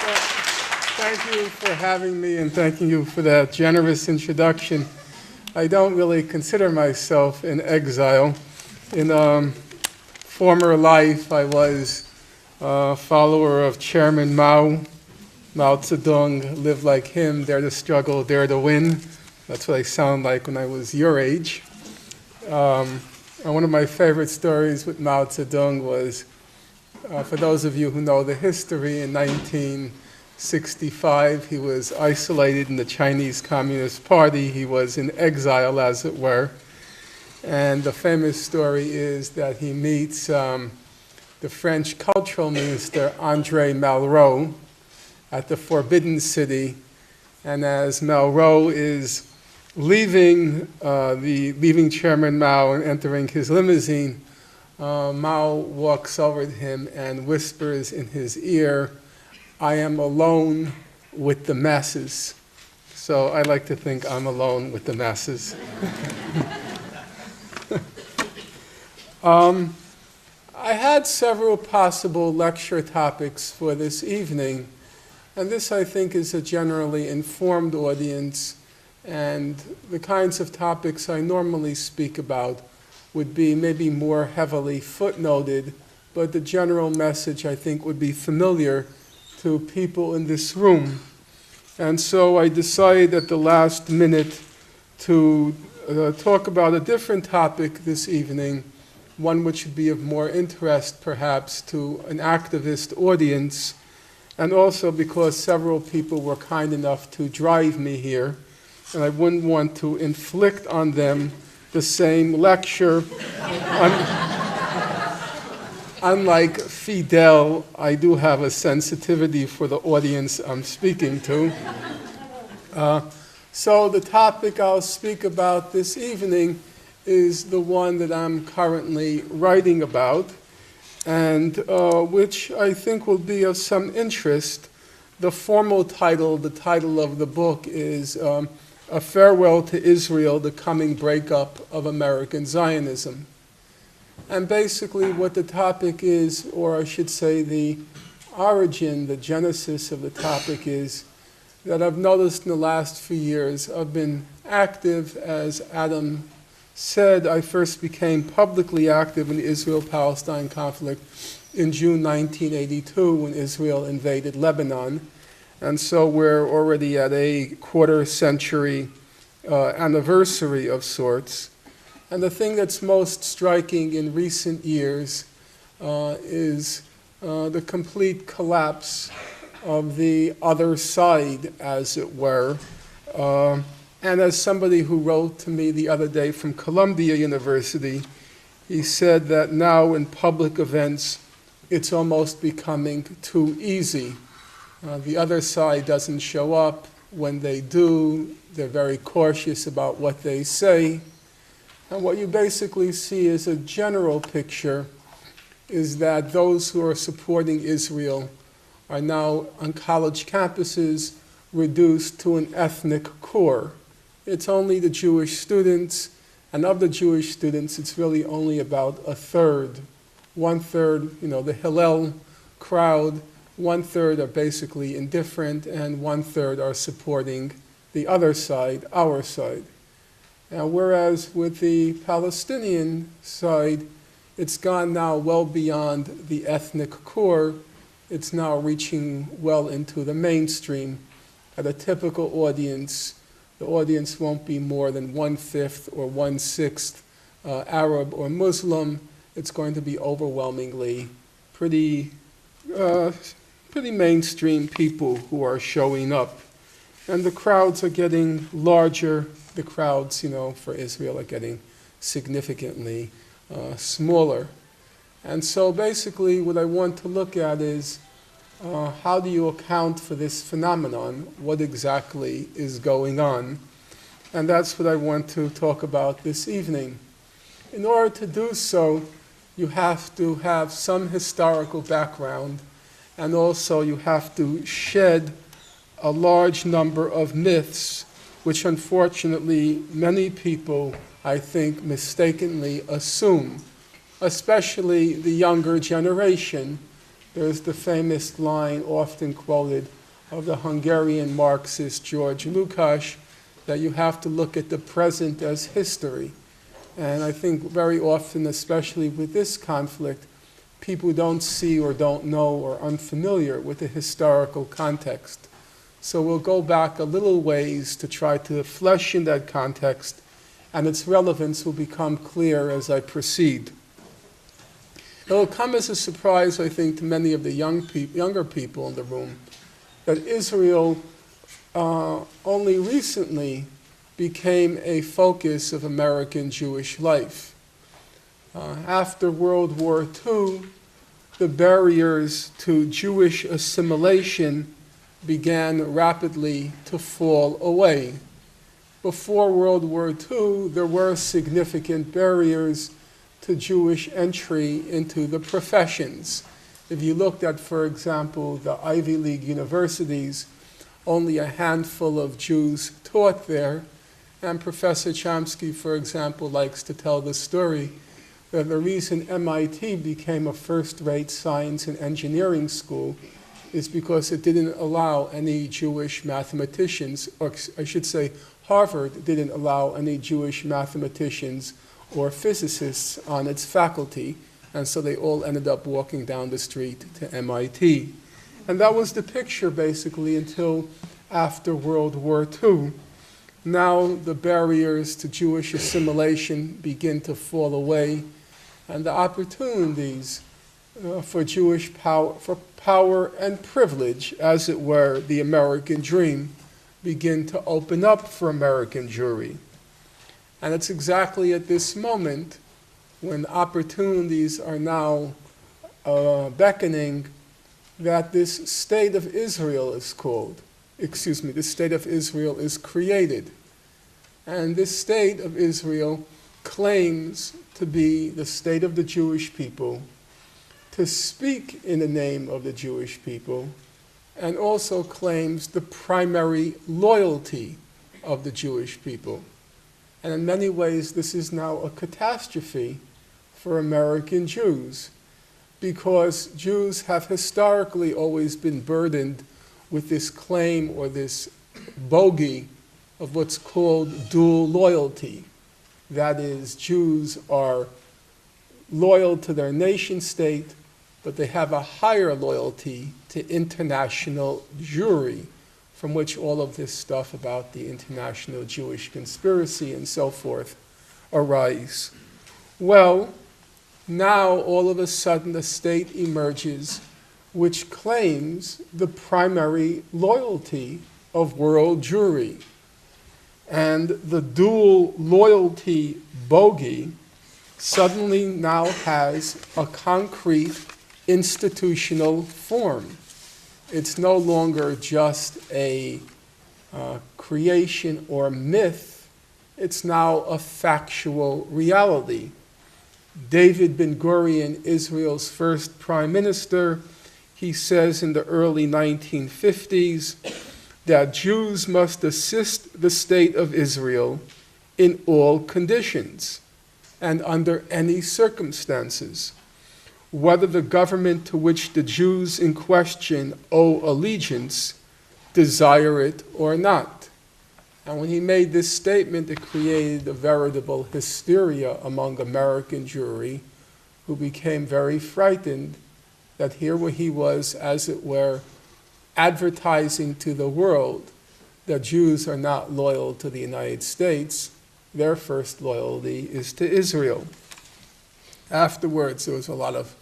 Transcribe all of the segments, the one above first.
Well, thank you for having me and thanking you for that generous introduction. I don't really consider myself in exile. In former life, I was a follower of Chairman Mao, Mao Zedong, live like him, dare to struggle, dare to win. That's what I sound like when I was your age. And one of my favorite stories with Mao Zedong was, for those of you who know the history, in 1965 he was isolated in the Chinese Communist Party. He was in exile, as it were. And the famous story is that he meets the French cultural minister, André Malraux, at the Forbidden City. And as Malraux is leaving Chairman Mao and entering his limousine, Mao walks over to him and whispers in his ear, "I am alone with the masses." So I like to think I'm alone with the masses. I had several possible lecture topics for this evening, and this, I think, is a generally informed audience, and the kinds of topics I normally speak about would be maybe more heavily footnoted, but the general message, I think, would be familiar to people in this room. And so I decided at the last minute to talk about a different topic this evening, one which would be of more interest, perhaps, to an activist audience, and also because several people were kind enough to drive me here, and I wouldn't want to inflict on them the same lecture. Unlike Fidel, I do have a sensitivity for the audience I'm speaking to. So the topic I'll speak about this evening is the one that I'm currently writing about, and which I think will be of some interest. The formal title, the title of the book is A Farewell to Israel, the Coming Breakup of American Zionism. And basically what the topic is, or I should say the origin, the genesis of the topic is that I've noticed in the last few years I've been active, as Adam said. I first became publicly active in the Israel-Palestine conflict in June 1982 when Israel invaded Lebanon. And so we're already at a quarter-century anniversary of sorts. And the thing that's most striking in recent years is the complete collapse of the other side, as it were. And as somebody who wrote to me the other day from Columbia University, he said that now in public events, it's almost becoming too easy. The other side doesn't show up. When they do, they're very cautious about what they say. And what you basically see as a general picture is that those who are supporting Israel are now on college campuses reduced to an ethnic core. It's only the Jewish students, and of the Jewish students, it's really only about a third. One third, the Hillel crowd, one third are basically indifferent, and one third are supporting the other side, our side. Now, whereas with the Palestinian side, it's gone now well beyond the ethnic core. It's now reaching well into the mainstream. At a typical audience, the audience won't be more than 1/5 or 1/6 Arab or Muslim. It's going to be overwhelmingly pretty mainstream people who are showing up. And the crowds are getting larger. The crowds, for Israel are getting significantly smaller. And so basically what I want to look at is how do you account for this phenomenon? What exactly is going on? And that's what I want to talk about this evening. In order to do so, you have to have some historical background, and also you have to shed a large number of myths, which unfortunately many people, I think, mistakenly assume, especially the younger generation, There's the famous line often quoted of the Hungarian Marxist George Lukács that you have to look at the present as history. And I think very often, especially with this conflict, people don't see or don't know or are unfamiliar with the historical context. So we'll go back a little ways to try to flesh in that context, and its relevance will become clear as I proceed. It will come as a surprise, I think, to many of the younger people in the room that Israel only recently became a focus of American Jewish life. After World War II, the barriers to Jewish assimilation began rapidly to fall away. Before World War II, there were significant barriers to Jewish entry into the professions. If you looked at, for example, the Ivy League universities, only a handful of Jews taught there. And Professor Chomsky, for example, likes to tell the story that the reason MIT became a first-rate science and engineering school is because it didn't allow any Jewish mathematicians, or I should say Harvard didn't allow any Jewish mathematicians or physicists on its faculty, and so they all ended up walking down the street to MIT. And that was the picture, basically, until after World War II. Now the barriers to Jewish assimilation begin to fall away, and the opportunities for Jewish power and privilege, as it were, the American dream, begin to open up for American Jewry. And it's exactly at this moment when opportunities are now beckoning that this state of Israel is the state of Israel is created. And this state of Israel claims to be the state of the Jewish people, to speak in the name of the Jewish people, and also claims the primary loyalty of the Jewish people. And in many ways, this is now a catastrophe for American Jews, because Jews have historically always been burdened with this claim or this bogey of what's called dual loyalty. That is, Jews are loyal to their nation state, but they have a higher loyalty to international Jewry, from which all of this stuff about the international Jewish conspiracy and so forth arise. Well, now all of a sudden a state emerges which claims the primary loyalty of world Jewry. And the dual loyalty bogey suddenly now has a concrete institutional form. It's no longer just a creation or myth. It's now a factual reality. David Ben-Gurion, Israel's first prime minister, he says in the early 1950s that Jews must assist the state of Israel in all conditions and under any circumstances, whether the government to which the Jews in question owe allegiance desire it or not. And when he made this statement, it created a veritable hysteria among American Jewry, who became very frightened that here where he was, as it were, advertising to the world that Jews are not loyal to the United States. Their first loyalty is to Israel. Afterwards, there was a lot of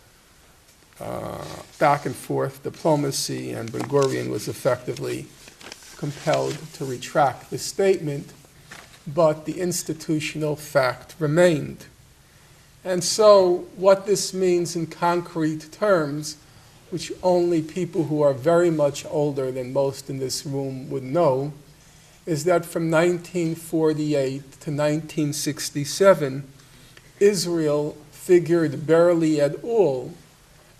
back and forth diplomacy, and Ben-Gurion was effectively compelled to retract the statement, but the institutional fact remained. And so what this means in concrete terms, which only people who are very much older than most in this room would know, is that from 1948 to 1967, Israel figured barely at all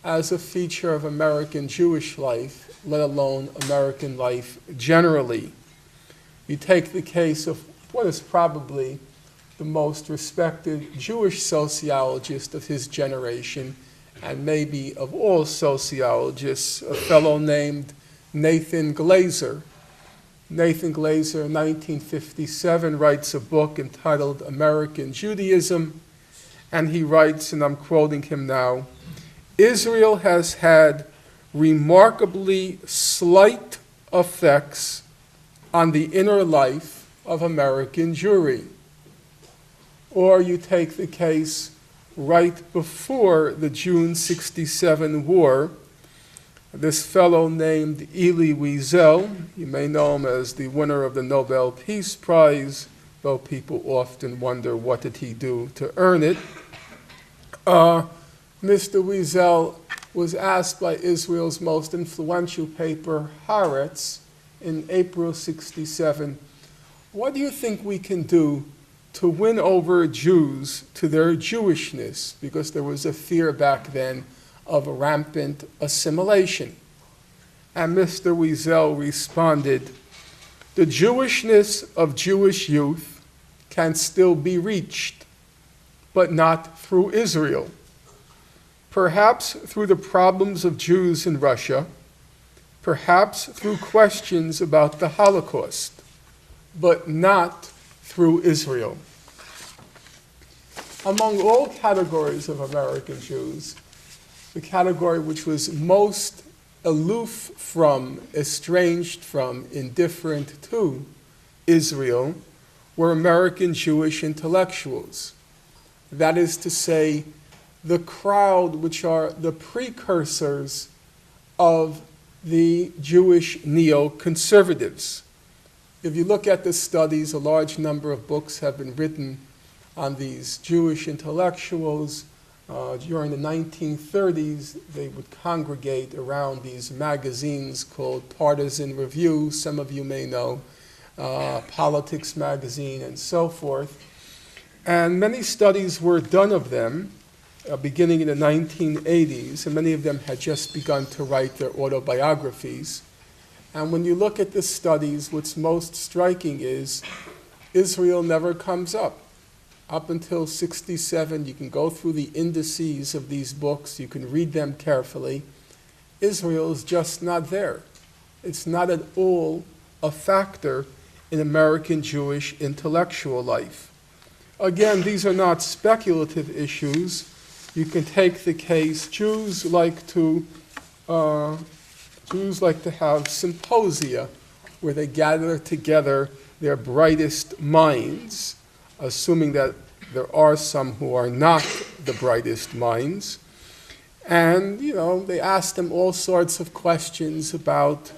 as a feature of American Jewish life, let alone American life generally. You take the case of what is probably the most respected Jewish sociologist of his generation, and maybe of all sociologists, a fellow named Nathan Glazer. Nathan Glazer, in 1957, writes a book entitled American Judaism, and he writes, and I'm quoting him now, Israel has had remarkably slight effects on the inner life of American Jewry. Or you take the case right before the June 67 war, this fellow named Elie Wiesel, you may know him as the winner of the Nobel Peace Prize, though people often wonder what did he do to earn it. Mr. Wiesel was asked by Israel's most influential paper, Haaretz, in April 67, what do you think we can do to win over Jews to their Jewishness? Because there was a fear back then of rampant assimilation. And Mr. Wiesel responded, the Jewishness of Jewish youth can still be reached, but not through Israel. Perhaps through the problems of Jews in Russia, perhaps through questions about the Holocaust, but not through Israel. Among all categories of American Jews, the category which was most aloof from, estranged from, indifferent to Israel were American Jewish intellectuals. That is to say, the crowd which are the precursors of the Jewish neoconservatives. If you look at the studies, a large number of books have been written on these Jewish intellectuals. During the 1930s, they would congregate around these magazines called Partisan Review, some of you may know, Politics Magazine, and so forth. And many studies were done of them beginning in the 1980s, and many of them had just begun to write their autobiographies. And when you look at the studies, what's most striking is Israel never comes up. Up until 67, you can go through the indices of these books, you can read them carefully. Israel is just not there. It's not at all a factor in American Jewish intellectual life. Again, these are not speculative issues. You can take the case, Jews like to have symposia where they gather together their brightest minds, assuming that there are some who are not the brightest minds. And, they ask them all sorts of questions about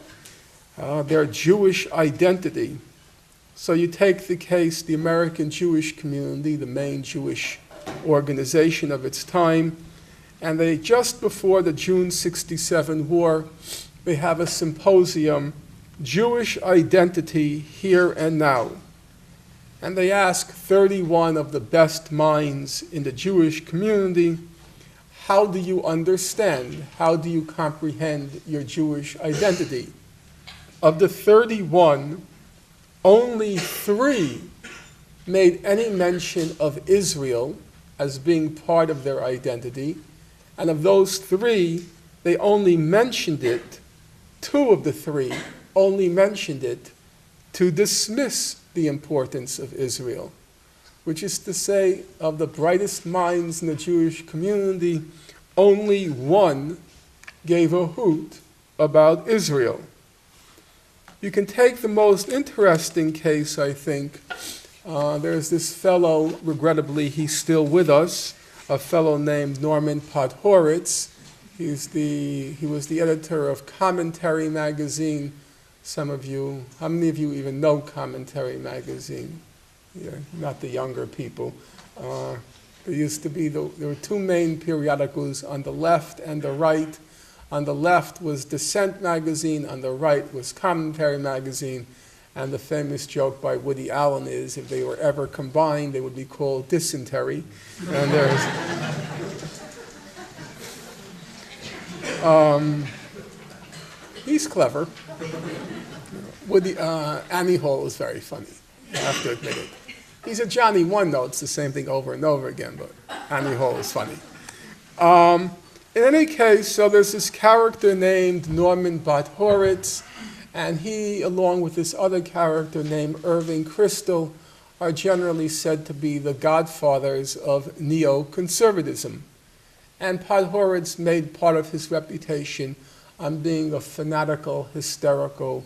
their Jewish identity. So you take the case, the American Jewish community, the main Jewish organization of its time, and they, just before the June 67 war, they have a symposium, Jewish Identity Here and Now. And they ask 31 of the best minds in the Jewish community, how do you understand, how do you comprehend your Jewish identity? Of the 31, only 3 made any mention of Israel as being part of their identity, and of those 3, they only mentioned it, 2 of the 3 only mentioned it to dismiss the importance of Israel, which is to say, of the brightest minds in the Jewish community, only 1 gave a hoot about Israel. You can take the most interesting case, I think. There's this fellow, regrettably he's still with us, a fellow named Norman Podhoretz. He was the editor of Commentary magazine. Some of you, how many of you even know Commentary magazine? Yeah, not the younger people. There were 2 main periodicals on the left and the right. On the left was Dissent magazine, on the right was Commentary magazine, and the famous joke by Woody Allen is, if they were ever combined, they would be called dysentery. And he's clever. Annie Hall is very funny, I have to admit it. He's a Johnny One Note, it's the same thing over and over again, but Annie Hall is funny. In any case, so there's this character named Norman Bothoritz, and he, along with this other character named Irving Kristol, are generally said to be the godfathers of neoconservatism. And Podhoretz made part of his reputation on being a fanatical, hysterical,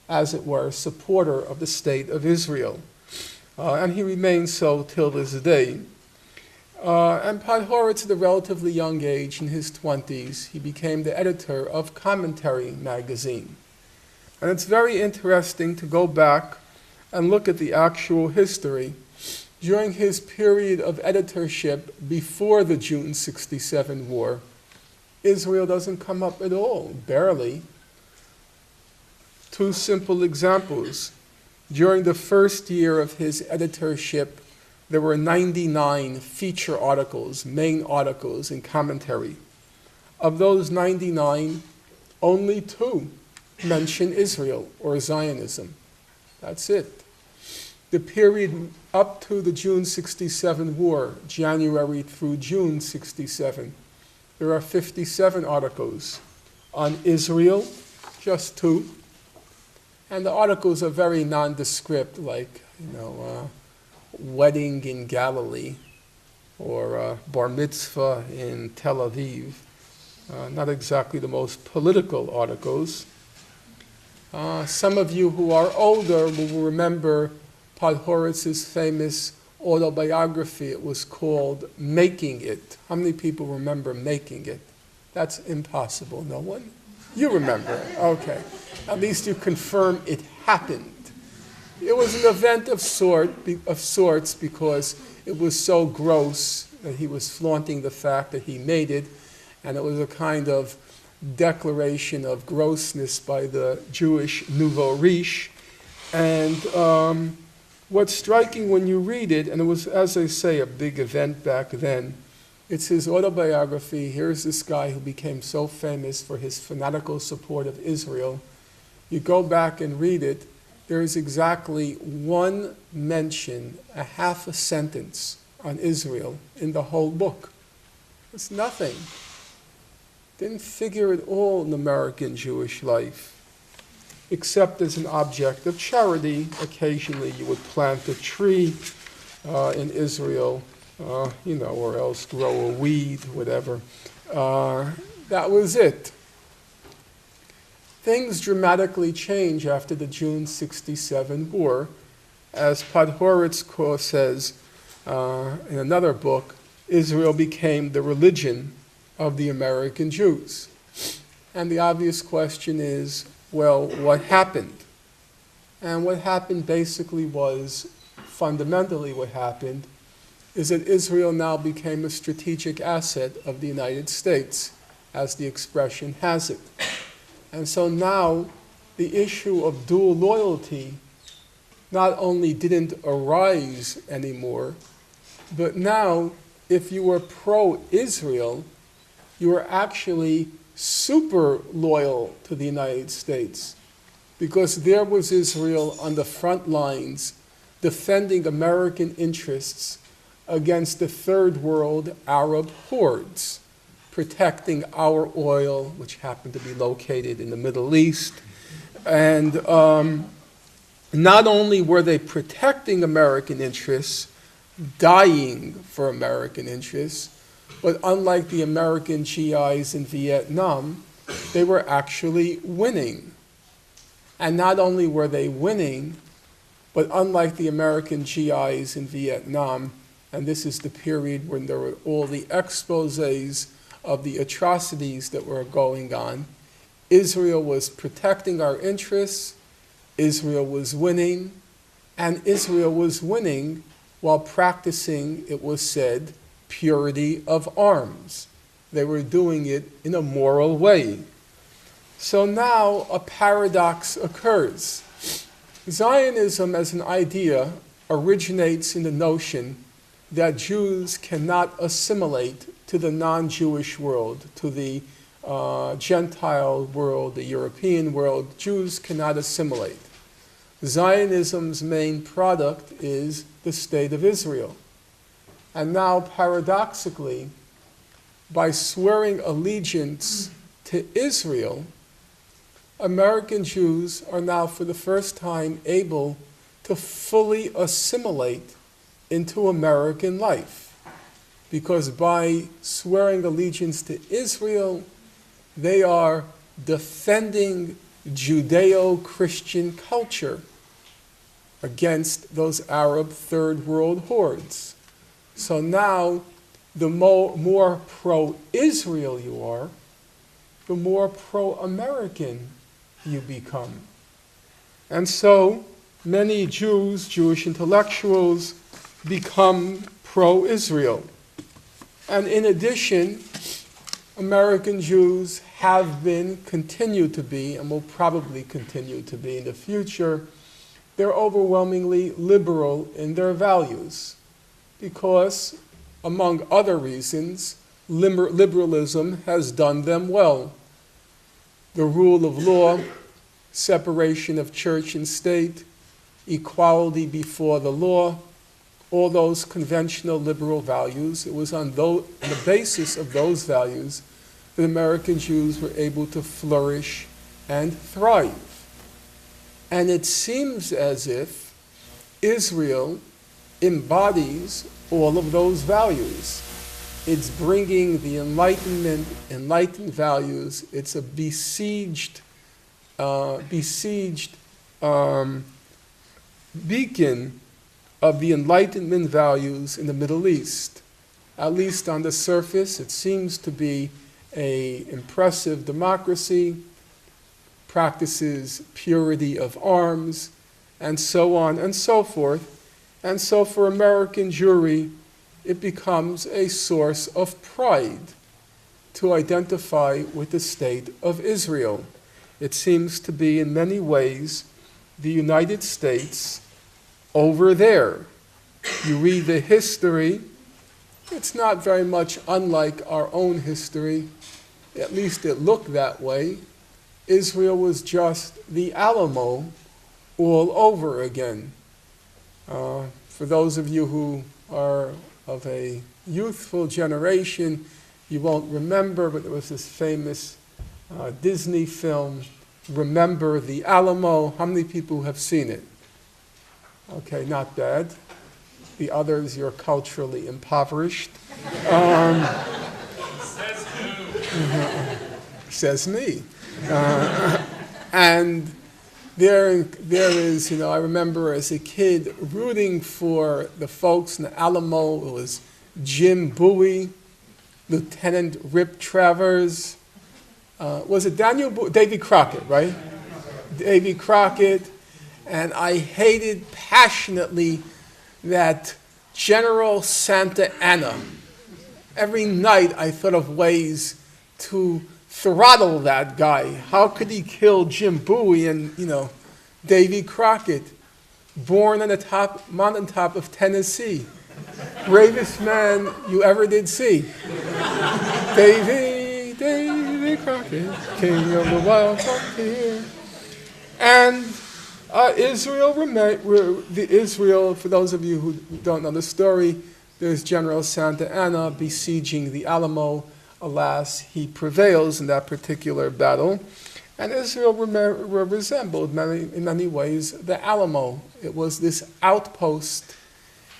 as it were, supporter of the state of Israel. And he remains so till this day. And Podhoretz, at a relatively young age, in his 20s, he became the editor of Commentary magazine. And it's very interesting to go back and look at the actual history. During his period of editorship before the June '67 war, Israel doesn't come up at all, barely. Two simple examples. During the first year of his editorship, there were 99 feature articles, main articles in Commentary. Of those 99, only 2 mention Israel or Zionism. That's it. The period up to the June '67 war, January through June '67, there are 57 articles. On Israel, just 2. And the articles are very nondescript, like, wedding in Galilee, or bar mitzvah in Tel Aviv. Not exactly the most political articles. Some of you who are older will remember Podhoretz's famous autobiography. It was called Making It. How many people remember Making It? That's impossible. No one? You remember. Okay. At least you confirm it happened. It was an event of sorts because it was so gross that he was flaunting the fact that he made it, and it was a kind of declaration of grossness by the Jewish nouveau riche. And what's striking when you read it, and it was, as I say, a big event back then, it's his autobiography. Here's this guy who became so famous for his fanatical support of Israel. You go back and read it, there is exactly 1 mention, a half a sentence on Israel in the whole book. It's nothing. Didn't figure at all in American Jewish life, except as an object of charity. Occasionally you would plant a tree in Israel, or else grow a weed, whatever. That was it. Things dramatically change after the June '67 war. As Podhoretz says in another book, Israel became the religion of the American Jews. And the obvious question is, well, what happened? And what happened basically was, fundamentally what happened, is that Israel now became a strategic asset of the United States, as the expression has it. And so now the issue of dual loyalty not only didn't arise anymore, but now if you were pro-Israel, you were actually super loyal to the United States, because there was Israel on the front lines defending American interests against the third world Arab hordes, protecting our oil, which happened to be located in the Middle East. And not only were they protecting American interests, dying for American interests, but unlike the American GIs in Vietnam, they were actually winning. And not only were they winning, but unlike the American GIs in Vietnam, and this is the period when there were all the exposés of the atrocities that were going on, Israel was protecting our interests, Israel was winning, and Israel was winning while practicing, it was said, purity of arms. They were doing it in a moral way. So now a paradox occurs. Zionism as an idea originates in the notion that Jews cannot assimilate to the non-Jewish world, to the Gentile world, the European world. Jews cannot assimilate. Zionism's main product is the State of Israel. And now, paradoxically, by swearing allegiance to Israel, American Jews are now for the first time able to fully assimilate into American life. Because by swearing allegiance to Israel, they are defending Judeo-Christian culture against those Arab Third World hordes. So now, the more pro-Israel you are, the more pro-American you become. And so, many Jews, Jewish intellectuals, become pro-Israel. And in addition, American Jews have been, continue to be, and will probably continue to be in the future, they're overwhelmingly liberal in their values because, among other reasons, liberalism has done them well. The rule of law, separation of church and state, equality before the law, all those conventional liberal values. It was on the basis of those values that American Jews were able to flourish and thrive. And it seems as if Israel embodies all of those values. It's bringing the enlightened values. It's a besieged beacon of the Enlightenment values in the Middle East. At least on the surface, it seems to be an impressive democracy, practices purity of arms, and so on and so forth. And so for American Jewry, it becomes a source of pride to identify with the state of Israel. It seems to be, in many ways, the United States over there. You read the history, it's not very much unlike our own history. At least it looked that way. Israel was just the Alamo all over again. For those of you who are of a youthful generation, you won't remember, but there was this famous Disney film, Remember the Alamo. How many people have seen it? Okay, not bad. The others, you're culturally impoverished. Says who? Says me. And there is, I remember as a kid rooting for the folks in the Alamo. It was Jim Bowie, Lieutenant Rip Travers. Was it Davy Crockett, right? Davy Crockett. And I hated passionately that General Santa Anna. Every night I thought of ways to throttle that guy. How could he kill Jim Bowie and, Davy Crockett, born on the mountaintop of Tennessee? Bravest man you ever did see. Davy Crockett, king of the wild frontier. And Israel, for those of you who don't know the story, there's General Santa Anna besieging the Alamo. Alas, he prevails in that particular battle. And Israel resembled in many ways the Alamo. It was this outpost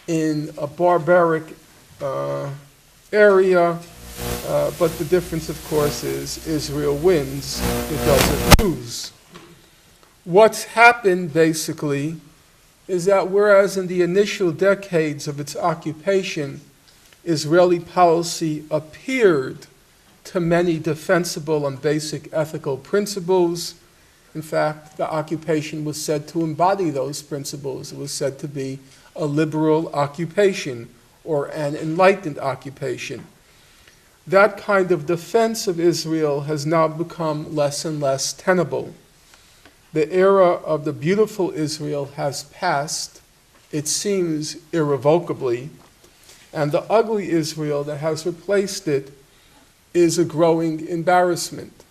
in a barbaric area, but the difference, of course, is Israel wins, it doesn't lose. What's happened, basically, is that whereas in the initial decades of its occupation, Israeli policy appeared to many defensible and basic ethical principles. In fact, the occupation was said to embody those principles. It was said to be a liberal occupation or an enlightened occupation. That kind of defense of Israel has now become less and less tenable. The era of the beautiful Israel has passed, it seems irrevocably, and the ugly Israel that has replaced it is a growing embarrassment.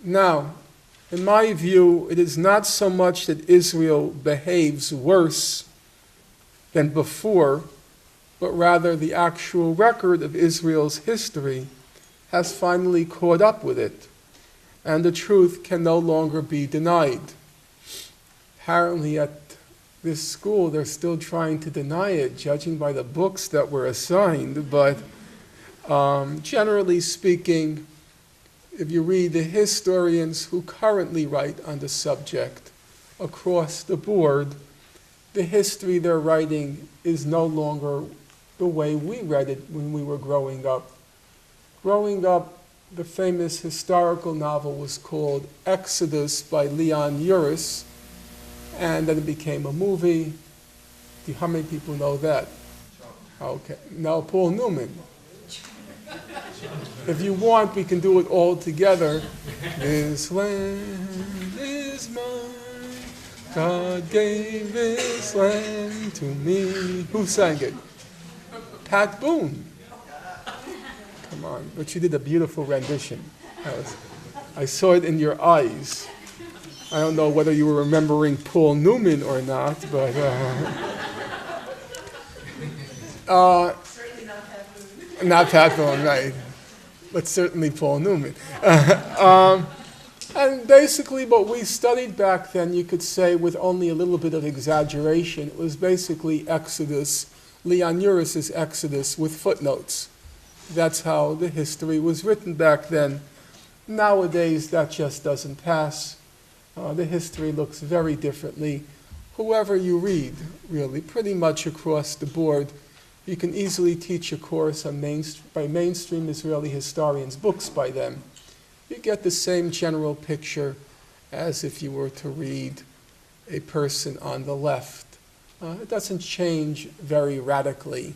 Now, in my view, it is not so much that Israel behaves worse than before, but rather the actual record of Israel's history has finally caught up with it, and the truth can no longer be denied. Apparently at this school, they're still trying to deny it, judging by the books that were assigned, but generally speaking, if you read the historians who currently write on the subject across the board, the history they're writing is no longer the way we read it when we were growing up. Growing up, the famous historical novel was called Exodus by Leon Uris, and then it became a movie. How many people know that? Okay. No, Paul Newman. If you want, we can do it all together. This land is mine. God gave this land to me. Who sang it? Pat Boone. Come on. But you did a beautiful rendition. I saw it in your eyes. I don't know whether you were remembering Paul Newman or not, but... Certainly not Pat Boone. Not Pat Boone, right. But certainly Paul Newman. And basically what we studied back then, you could say with only a little bit of exaggeration, it was basically Exodus, Leon Uris's Exodus with footnotes. That's how the history was written back then. Nowadays, that just doesn't pass. The history looks very differently. Whoever you read, really, pretty much across the board, you can easily teach a course on by mainstream Israeli historians, books by them. You get the same general picture as if you were to read a person on the left. It doesn't change very radically.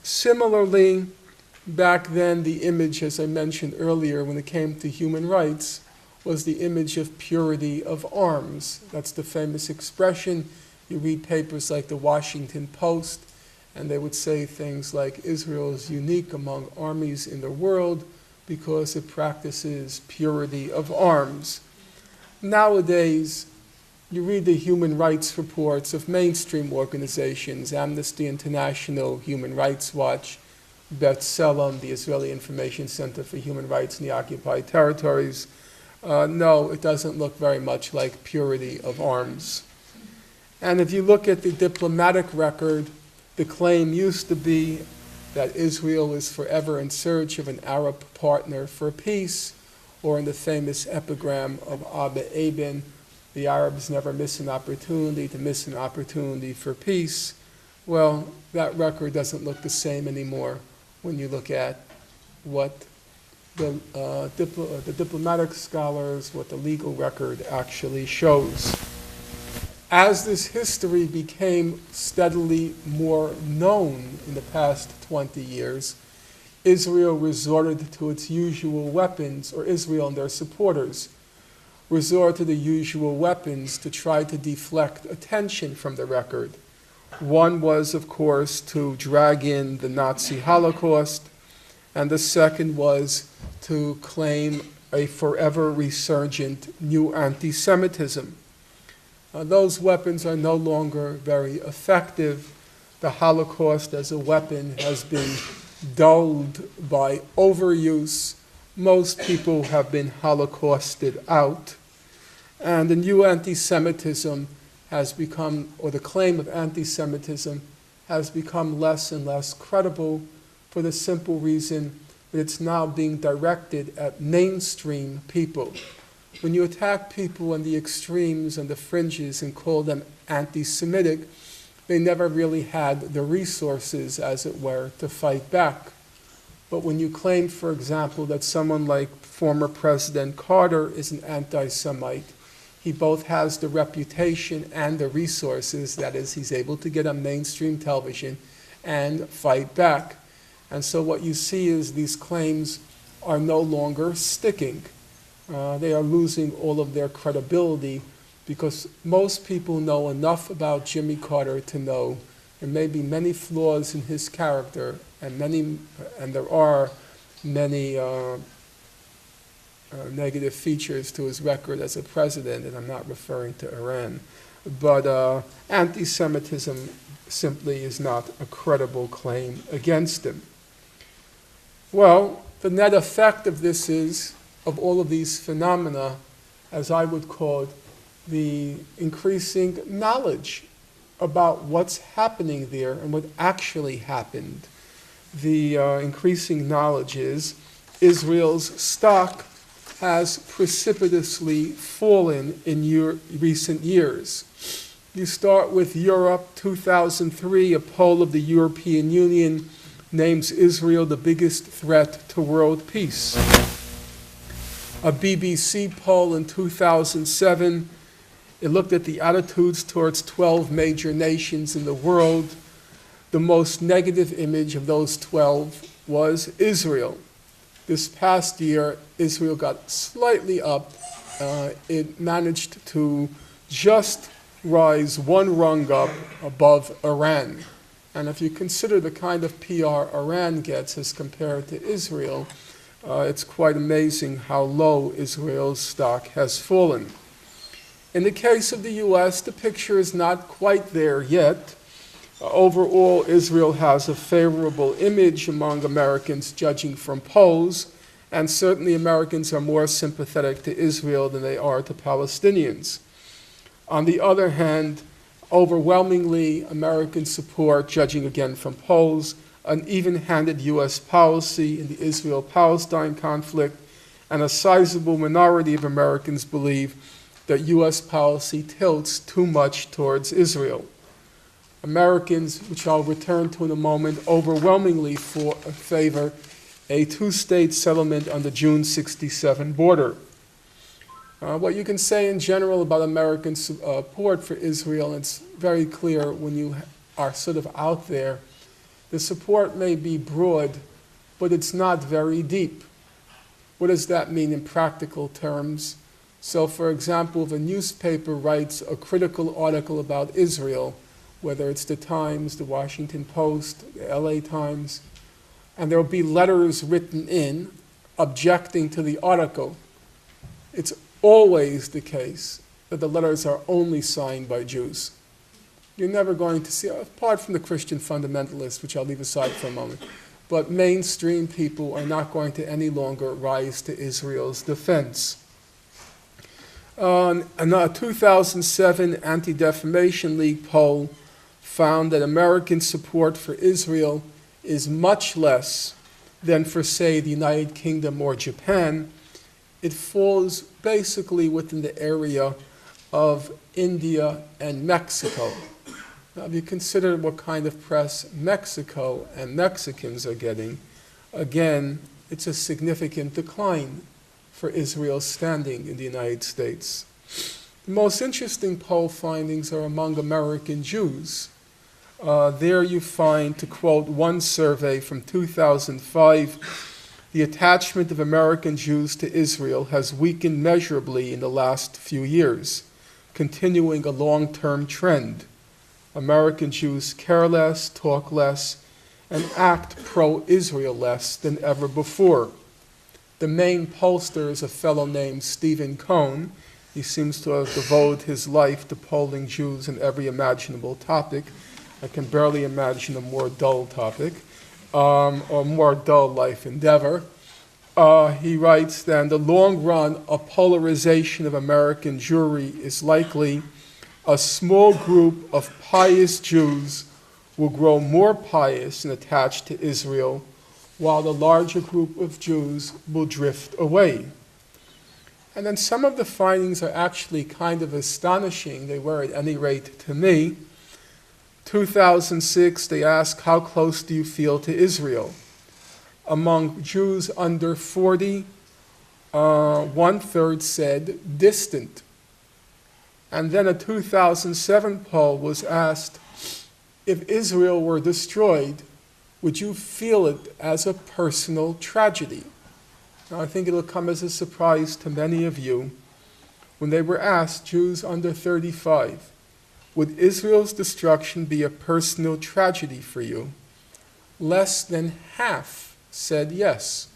Similarly, back then the image, as I mentioned earlier, when it came to human rights, was the image of purity of arms. That's the famous expression. You read papers like the Washington Post, and they would say things like Israel is unique among armies in the world because it practices purity of arms. Nowadays, you read the human rights reports of mainstream organizations, Amnesty International, Human Rights Watch, B'Tselem, the Israeli Information Center for Human Rights in the Occupied Territories. No, it doesn't look very much like purity of arms. And if you look at the diplomatic record, the claim used to be that Israel is forever in search of an Arab partner for peace, or in the famous epigram of Abba Eban, the Arabs never miss an opportunity to miss an opportunity for peace. Well, that record doesn't look the same anymore when you look at what the diplomatic scholars, what the legal record actually shows. As this history became steadily more known in the past 20 years, Israel resorted to its usual weapons, or Israel and their supporters resort to the usual weapons to try to deflect attention from the record. One was, of course, to drag in the Nazi Holocaust, and the second was to claim a forever resurgent new anti-Semitism. Those weapons are no longer very effective. The Holocaust as a weapon has been dulled by overuse. Most people have been Holocausted out. And the new anti-Semitism has become, or the claim of anti-Semitism has become less and less credible for the simple reason that it's now being directed at mainstream people. When you attack people on the extremes and the fringes and call them anti-Semitic, they never really had the resources, as it were, to fight back. But when you claim, for example, that someone like former President Carter is an anti-Semite, he both has the reputation and the resources, that is, he's able to get on mainstream television and fight back. And so what you see is these claims are no longer sticking. They are losing all of their credibility because most people know enough about Jimmy Carter to know there may be many flaws in his character, and there are many negative features to his record as a president, and I'm not referring to Iran. but anti-Semitism simply is not a credible claim against him. Well, the net effect of this is, of all of these phenomena, as I would call it, the increasing knowledge about what's happening there and what actually happened. The increasing knowledge is Israel's stock has precipitously fallen in recent years. You start with Europe, 2003, a poll of the European Union names Israel the biggest threat to world peace. A BBC poll in 2007, it looked at the attitudes towards 12 major nations in the world. The most negative image of those 12 was Israel. This past year, Israel got slightly up. It managed to just rise one rung up above Iran. And if you consider the kind of PR Iran gets as compared to Israel, it's quite amazing how low Israel's stock has fallen. In the case of the U.S., the picture is not quite there yet. Overall, Israel has a favorable image among Americans, judging from polls, and certainly Americans are more sympathetic to Israel than they are to Palestinians. On the other hand, overwhelmingly, Americans support, judging again from polls, an even-handed U.S. policy in the Israel-Palestine conflict, and a sizable minority of Americans believe that U.S. policy tilts too much towards Israel. Americans, which I'll return to in a moment, overwhelmingly favor a two-state settlement on the June 67 border. What you can say in general about American support for Israel, and it's very clear when you are sort of out there, the support may be broad, but it's not very deep. What does that mean in practical terms? So, for example, if a newspaper writes a critical article about Israel, whether it's the Times, the Washington Post, the LA Times, and there will be letters written in objecting to the article, it's always the case that the letters are only signed by Jews. You're never going to see, apart from the Christian fundamentalists, which I'll leave aside for a moment, but mainstream people are not going to any longer rise to Israel's defense. A 2007 Anti-Defamation League poll found that American support for Israel is much less than for, say, the United Kingdom or Japan. It falls basically within the area of India and Mexico. Now, if you consider what kind of press Mexico and Mexicans are getting, again, it's a significant decline for Israel's standing in the United States. The most interesting poll findings are among American Jews. There you find, to quote one survey from 2005, the attachment of American Jews to Israel has weakened measurably in the last few years, continuing a long-term trend. American Jews care less, talk less, and act pro-Israel less than ever before. The main pollster is a fellow named Stephen Cohn. He seems to have devoted his life to polling Jews on every imaginable topic. I can barely imagine a more dull topic, or more dull life endeavor. He writes that in the long run, a polarization of American Jewry is likely. A small group of pious Jews will grow more pious and attached to Israel, while the larger group of Jews will drift away. And then some of the findings are actually kind of astonishing. They were, at any rate, to me. 2006, they asked, how close do you feel to Israel? Among Jews under 40, 1/3 said distant. And then a 2007 poll was asked, if Israel were destroyed, would you feel it as a personal tragedy? Now, I think it'll come as a surprise to many of you when they were asked, Jews under 35, would Israel's destruction be a personal tragedy for you? Less than half said yes,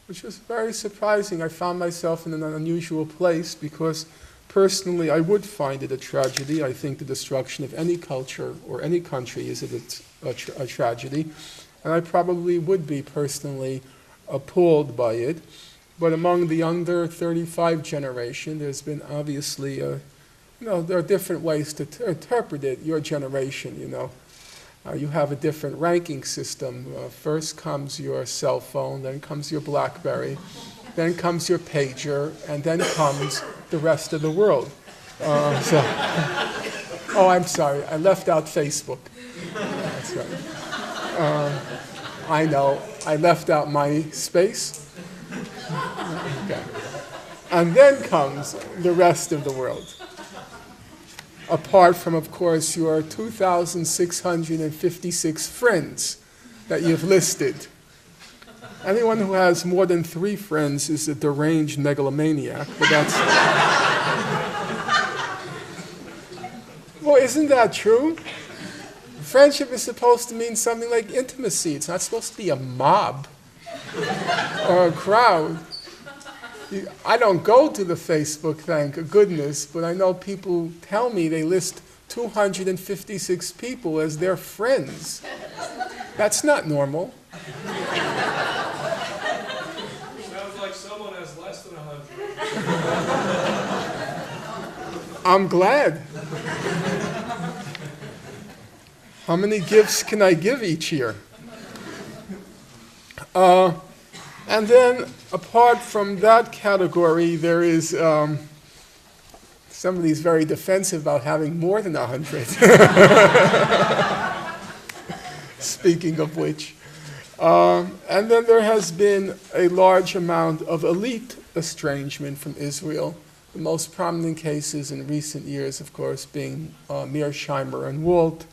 which was very surprising. I found myself in an unusual place because Personally, I would find it a tragedy. I think the destruction of any culture or any country is a tragedy, and I probably would be personally appalled by it. But among the under 35 generation, there's been obviously there are different ways to interpret it. Your generation, you have a different ranking system. First comes your cell phone, then comes your BlackBerry, then comes your pager, and then comes the rest of the world. Oh, I'm sorry, I left out Facebook. That's right. I know, I left out MySpace. Okay. And then comes the rest of the world. Apart from, of course, your 2,656 friends that you've listed. Anyone who has more than 3 friends is a deranged megalomaniac, but that's... Well, isn't that true? Friendship is supposed to mean something like intimacy. It's not supposed to be a mob or a crowd. I don't go to the Facebook, thank goodness, but I know people tell me they list 256 people as their friends. That's not normal. Sounds like someone has less than 100. I'm glad. How many gifts can I give each year? And then, apart from that category, there is somebody's very defensive about having more than 100. Speaking of which. And then there has been a large amount of elite estrangement from Israel. The most prominent cases in recent years, of course, being Mearsheimer and Walt,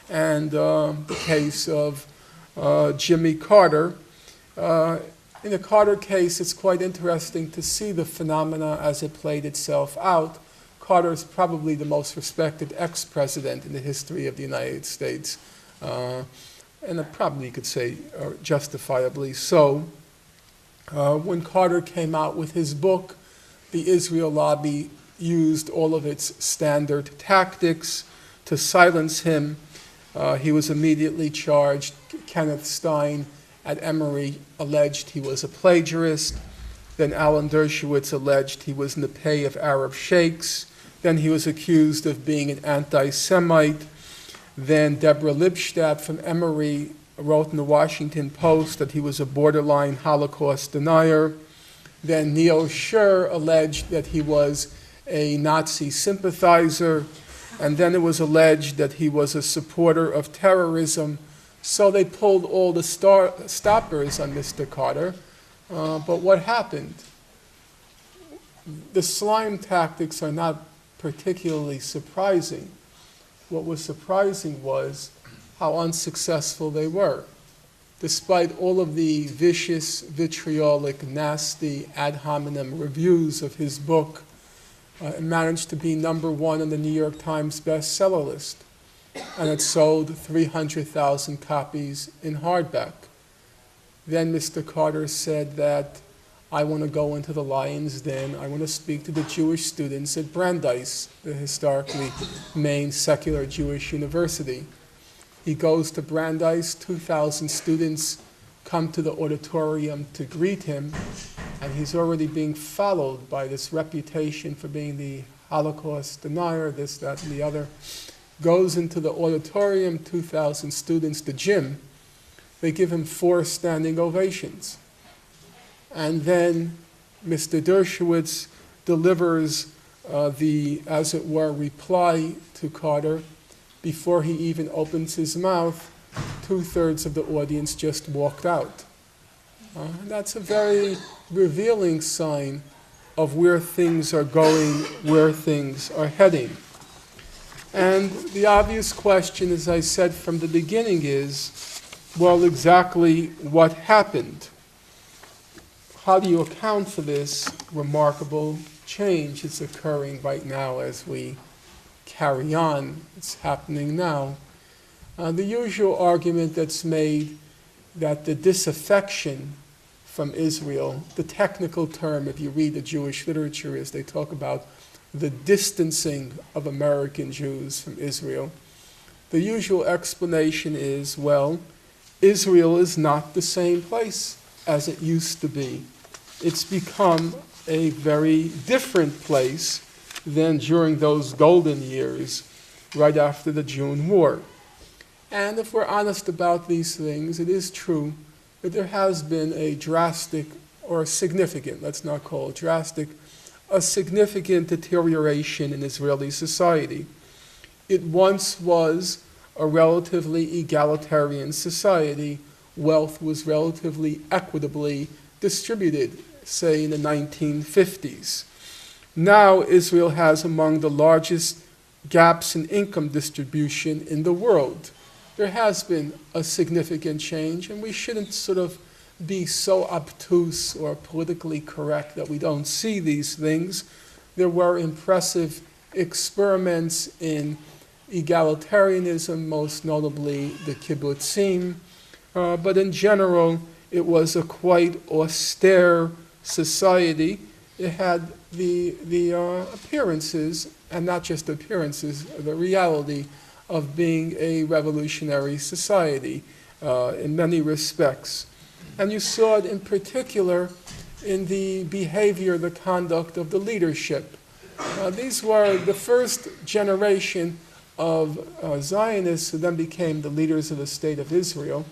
and the case of Jimmy Carter. In the Carter case, it's quite interesting to see the phenomena as it played itself out. Carter is probably the most respected ex-president in the history of the United States, and probably you could say justifiably so. When Carter came out with his book, the Israel lobby used all of its standard tactics to silence him. He was immediately charged. Kenneth Stein at Emory alleged he was a plagiarist. Then Alan Dershowitz alleged he was in the pay of Arab sheikhs. Then he was accused of being an anti-Semite. Then Deborah Lipstadt from Emory wrote in the Washington Post that he was a borderline Holocaust denier. Then Neil Scher alleged that he was a Nazi sympathizer. And then it was alleged that he was a supporter of terrorism. So they pulled all the stoppers on Mr. Carter. But what happened? The slime tactics are not particularly surprising. What was surprising was how unsuccessful they were. Despite all of the vicious, vitriolic, nasty, ad hominem reviews of his book, it managed to be #1 on the New York Times bestseller list. And it sold 300,000 copies in hardback. Then Mr. Carter said that I want to go into the lion's den. I want to speak to the Jewish students at Brandeis, the historically main secular Jewish university. He goes to Brandeis, 2,000 students come to the auditorium to greet him, and he's already being followed by this reputation for being the Holocaust denier, this, that, and the other. Goes into the auditorium, 2,000 students, the gym. They give him 4 standing ovations. And then Mr. Dershowitz delivers the, as it were, reply to Carter. Before he even opens his mouth, 2/3 of the audience just walked out. And that's a very revealing sign of where things are going, where things are heading. And the obvious question, as I said from the beginning, is, well, exactly what happened? How do you account for this remarkable change that's occurring right now as we carry on? It's happening now. The usual argument that's made that the disaffection from Israel, the technical term, if you read the Jewish literature, is they talk about the distancing of American Jews from Israel, the usual explanation is, well, Israel is not the same place as it used to be. It's become a very different place than during those golden years right after the June War. And if we're honest about these things, it is true that there has been a drastic or significant, let's not call it drastic, a significant deterioration in Israeli society. It once was a relatively egalitarian society. Wealth was relatively equitably distributed, say in the 1950s. Now Israel has among the largest gaps in income distribution in the world. There has been a significant change, and we shouldn't sort of be so obtuse or politically correct that we don't see these things. There were impressive experiments in egalitarianism, most notably the kibbutzim, but in general, it was a quite austere society. It had the appearances, and not just appearances, the reality of being a revolutionary society in many respects. And you saw it in particular in the behavior, the conduct of the leadership. These were the first generation of Zionists who then became the leaders of the State of Israel.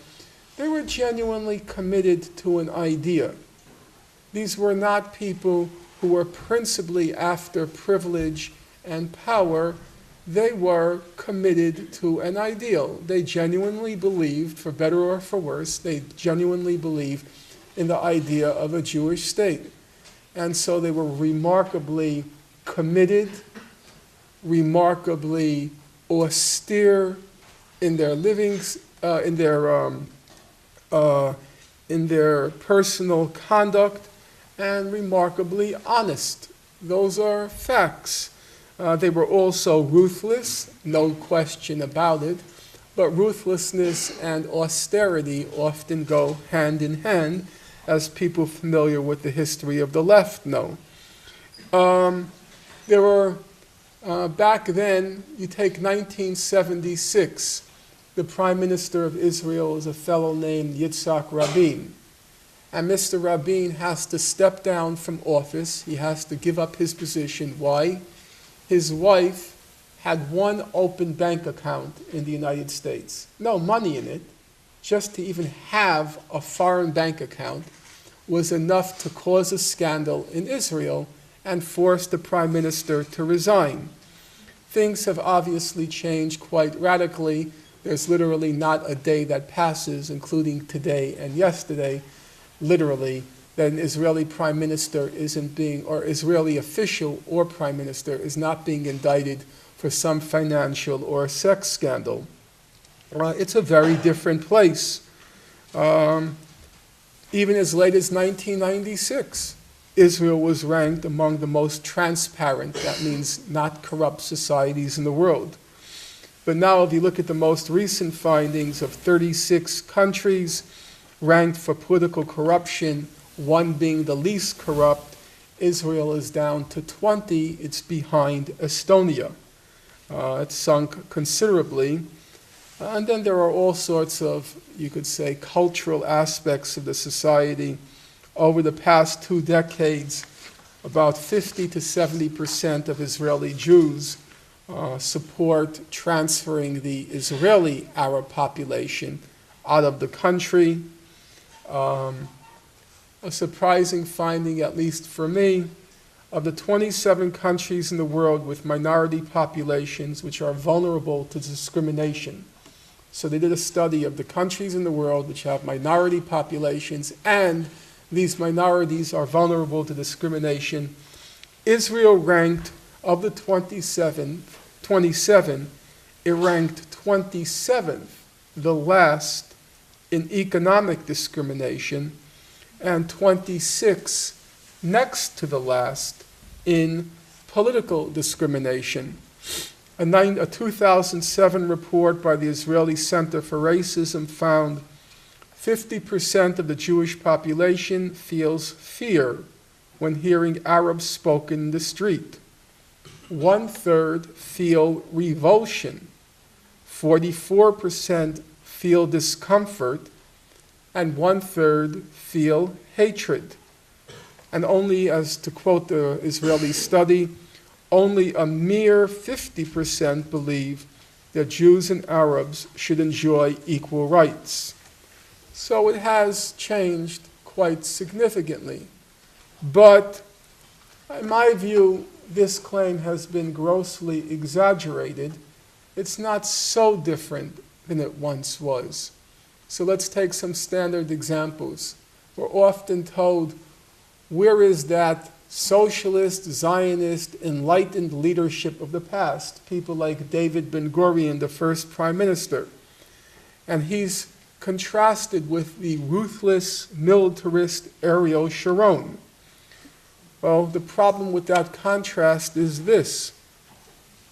They were genuinely committed to an idea. These were not people who were principally after privilege and power. They were committed to an ideal. They genuinely believed, for better or for worse, they genuinely believed in the idea of a Jewish state. And so they were remarkably committed, remarkably austere in their livings, in their personal conduct, and remarkably honest. Those are facts. They were also ruthless, no question about it, but ruthlessness and austerity often go hand in hand, as people familiar with the history of the left know. There were, back then, you take 1976, the Prime Minister of Israel is a fellow named Yitzhak Rabin. And Mr. Rabin has to step down from office. He has to give up his position. Why? His wife had one open bank account in the United States. No money in it. Just to even have a foreign bank account was enough to cause a scandal in Israel and force the Prime Minister to resign. Things have obviously changed quite radically. There's literally not a day that passes, including today and yesterday, literally, that an Israeli prime minister isn't being, or Israeli official or prime minister is not being indicted for some financial or sex scandal. It's a very different place. Even as late as 1996, Israel was ranked among the most transparent, that means not corrupt societies in the world. But now if you look at the most recent findings of 36 countries ranked for political corruption, one being the least corrupt, Israel is down to 20. It's behind Estonia. It's sunk considerably. And then there are all sorts of, you could say, cultural aspects of the society. Over the past 2 decades, about 50 to 70% of Israeli Jews support transferring the Israeli Arab population out of the country. A surprising finding, at least for me, of the 27 countries in the world with minority populations which are vulnerable to discrimination. So they did a study of the countries in the world which have minority populations, and these minorities are vulnerable to discrimination. Israel ranked, of the 27, it ranked 27th, the last in economic discrimination, and 26 next to the last in political discrimination. A 2007 report by the Israeli Center for Racism found 50% of the Jewish population feels fear when hearing Arabs spoken in the street. 1/3 feel revulsion, 44% feel discomfort, and 1/3 feel hatred. And only, as to quote the Israeli study, only a mere 50% believe that Jews and Arabs should enjoy equal rights. So it has changed quite significantly. But in my view, this claim has been grossly exaggerated. It's not so different than it once was. So let's take some standard examples. We're often told, where is that socialist, Zionist, enlightened leadership of the past? People like David Ben-Gurion, the first prime minister. And he's contrasted with the ruthless militarist Ariel Sharon. Well, the problem with that contrast is this.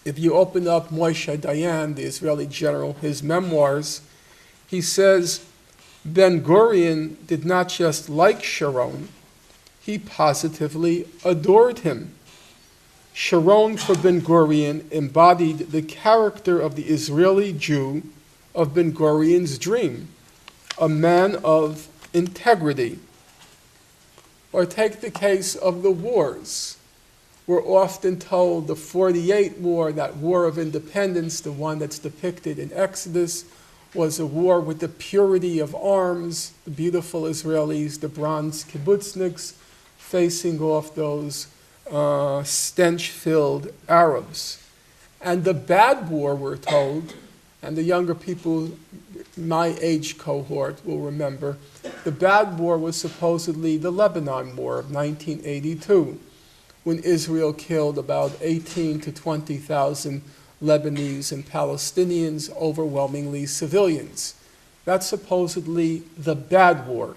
If you open up Moshe Dayan, the Israeli general, his memoirs, he says Ben-Gurion did not just like Sharon, he positively adored him. Sharon for Ben-Gurion embodied the character of the Israeli Jew of Ben-Gurion's dream, a man of integrity. Or take the case of the wars. We're often told the 48 war, that war of independence, the one that's depicted in Exodus, was a war with the purity of arms, the beautiful Israelis, the bronze kibbutzniks, facing off those stench-filled Arabs. And the bad war, we're told, and the younger people, my age cohort, will remember, the bad war was supposedly the Lebanon War of 1982, when Israel killed about 18 to 20,000 Lebanese and Palestinians, overwhelmingly civilians. That's supposedly the bad war.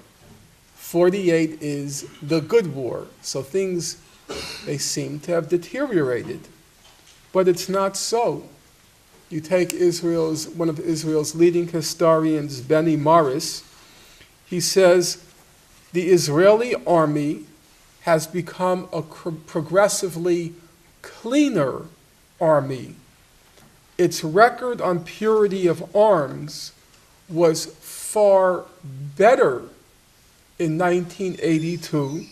48 is the good war. So things, they seem to have deteriorated. But it's not so. You take one of Israel's leading historians, Benny Morris, he says, the Israeli army has become a progressively cleaner army. Its record on purity of arms was far better in 1982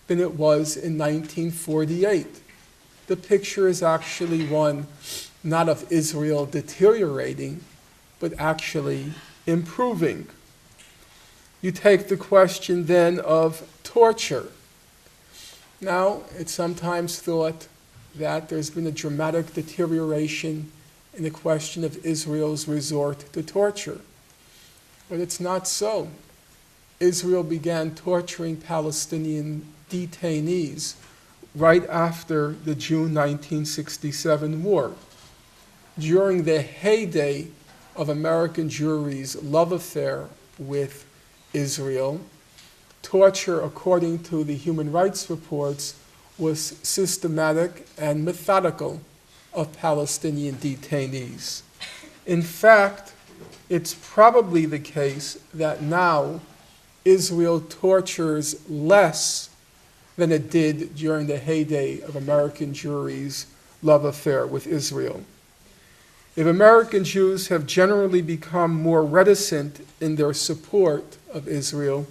than it was in 1948. The picture is actually one not of Israel deteriorating, but actually improving. You take the question then of torture. Now, it's sometimes thought that there's been a dramatic deterioration in the question of Israel's resort to torture. But it's not so. Israel began torturing Palestinian detainees right after the June 1967 war. During the heyday of American Jewry's love affair with Israel, torture, according to the human rights reports, was systematic and methodical of Palestinian detainees. In fact, it's probably the case that now Israel tortures less than it did during the heyday of American Jewry's love affair with Israel. If American Jews have generally become more reticent in their support of Israel,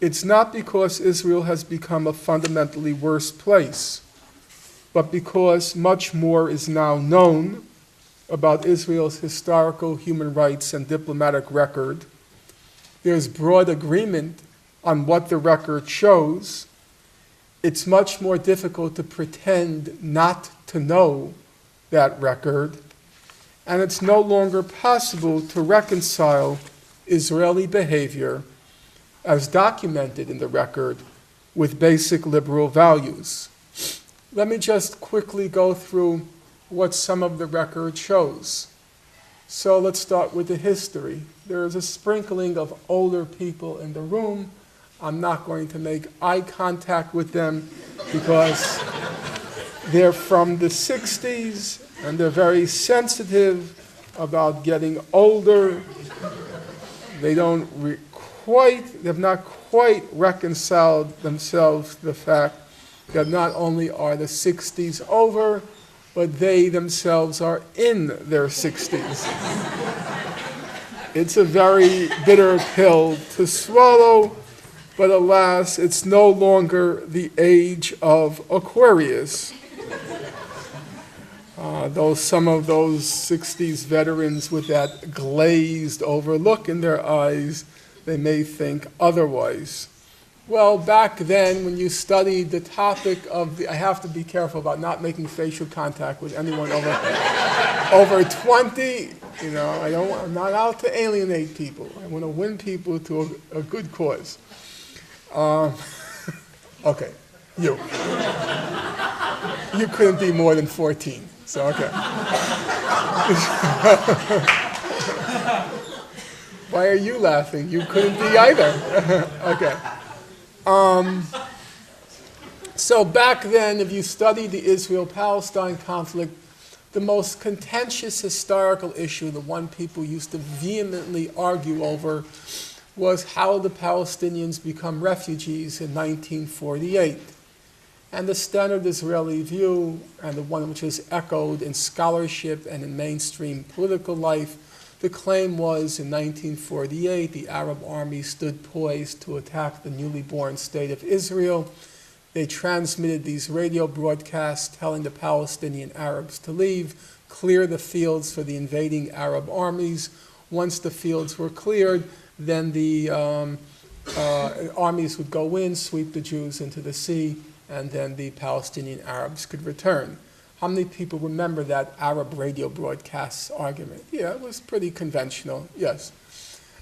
it's not because Israel has become a fundamentally worse place, but because much more is now known about Israel's historical human rights and diplomatic record. There's broad agreement on what the record shows. It's much more difficult to pretend not to know that record, and it's no longer possible to reconcile Israeli behavior as documented in the record with basic liberal values. Let me just quickly go through what some of the record shows. So let's start with the history. There is a sprinkling of older people in the room. I'm not going to make eye contact with them because they're from the 60s and they're very sensitive about getting older. They have not quite reconciled themselves to the fact that not only are the 60s over, but they themselves are in their 60s. It's a very bitter pill to swallow, but alas, it's no longer the age of Aquarius. Though some of those 60s veterans with that glazed over look in their eyes, they may think otherwise. Well, back then, when you studied the topic of I have to be careful about not making facial contact with anyone over 20. You know, I'm not out to alienate people. I want to win people to a good cause. Okay, you. You couldn't be more than 14, so okay. Why are you laughing? You couldn't be either. Okay. So back then, if you studied the Israel-Palestine conflict, the most contentious historical issue, the one people used to vehemently argue over, was how the Palestinians become refugees in 1948. And the standard Israeli view, and the one which is echoed in scholarship and in mainstream political life, the claim was in 1948 the Arab army stood poised to attack the newly born state of Israel. They transmitted these radio broadcasts telling the Palestinian Arabs to leave, clear the fields for the invading Arab armies. Once the fields were cleared, then the armies would go in, sweep the Jews into the sea, and then the Palestinian Arabs could return. How many people remember that Arab radio broadcasts argument? Yeah, it was pretty conventional, yes.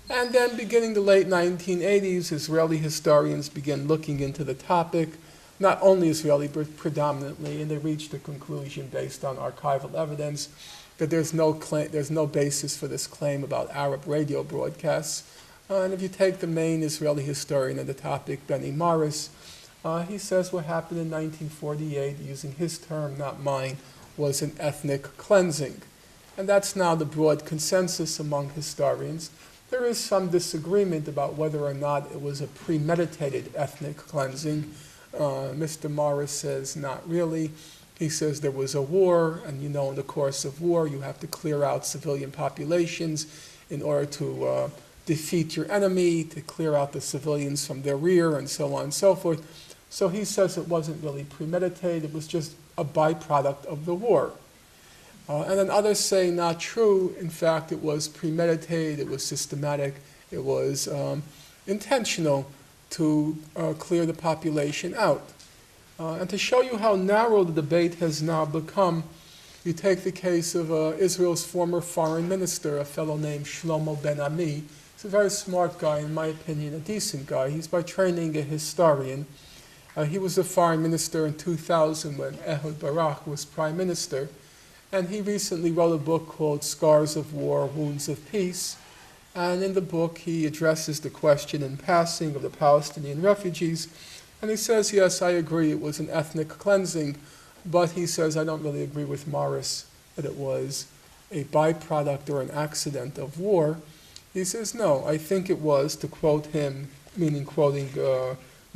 And then beginning the late 1980s, Israeli historians began looking into the topic, not only Israeli, but predominantly, and they reached a conclusion based on archival evidence that there's no basis for this claim about Arab radio broadcasts. And if you take the main Israeli historian on the topic, Benny Morris, he says what happened in 1948, using his term, not mine, was an ethnic cleansing. And that's now the broad consensus among historians. There is some disagreement about whether or not it was a premeditated ethnic cleansing. Mr. Morris says not really. He says there was a war, and in the course of war, you have to clear out civilian populations in order to defeat your enemy, to clear out the civilians from their rear, and so on and so forth. So he says it wasn't really premeditated, it was just a byproduct of the war. And then others say not true. In fact, it was premeditated, it was systematic, it was intentional to clear the population out. And to show you how narrow the debate has now become, you take the case of Israel's former foreign minister, a fellow named Shlomo Ben-Ami. He's a very smart guy, in my opinion, a decent guy. He's by training a historian. He was the foreign minister in 2000 when Ehud Barak was prime minister. And he recently wrote a book called Scars of War, Wounds of Peace. And in the book, he addresses the question in passing of the Palestinian refugees. And he says, yes, I agree, it was an ethnic cleansing. But he says, I don't really agree with Morris that it was a byproduct or an accident of war. He says, no, I think it was, to quote him, meaning quoting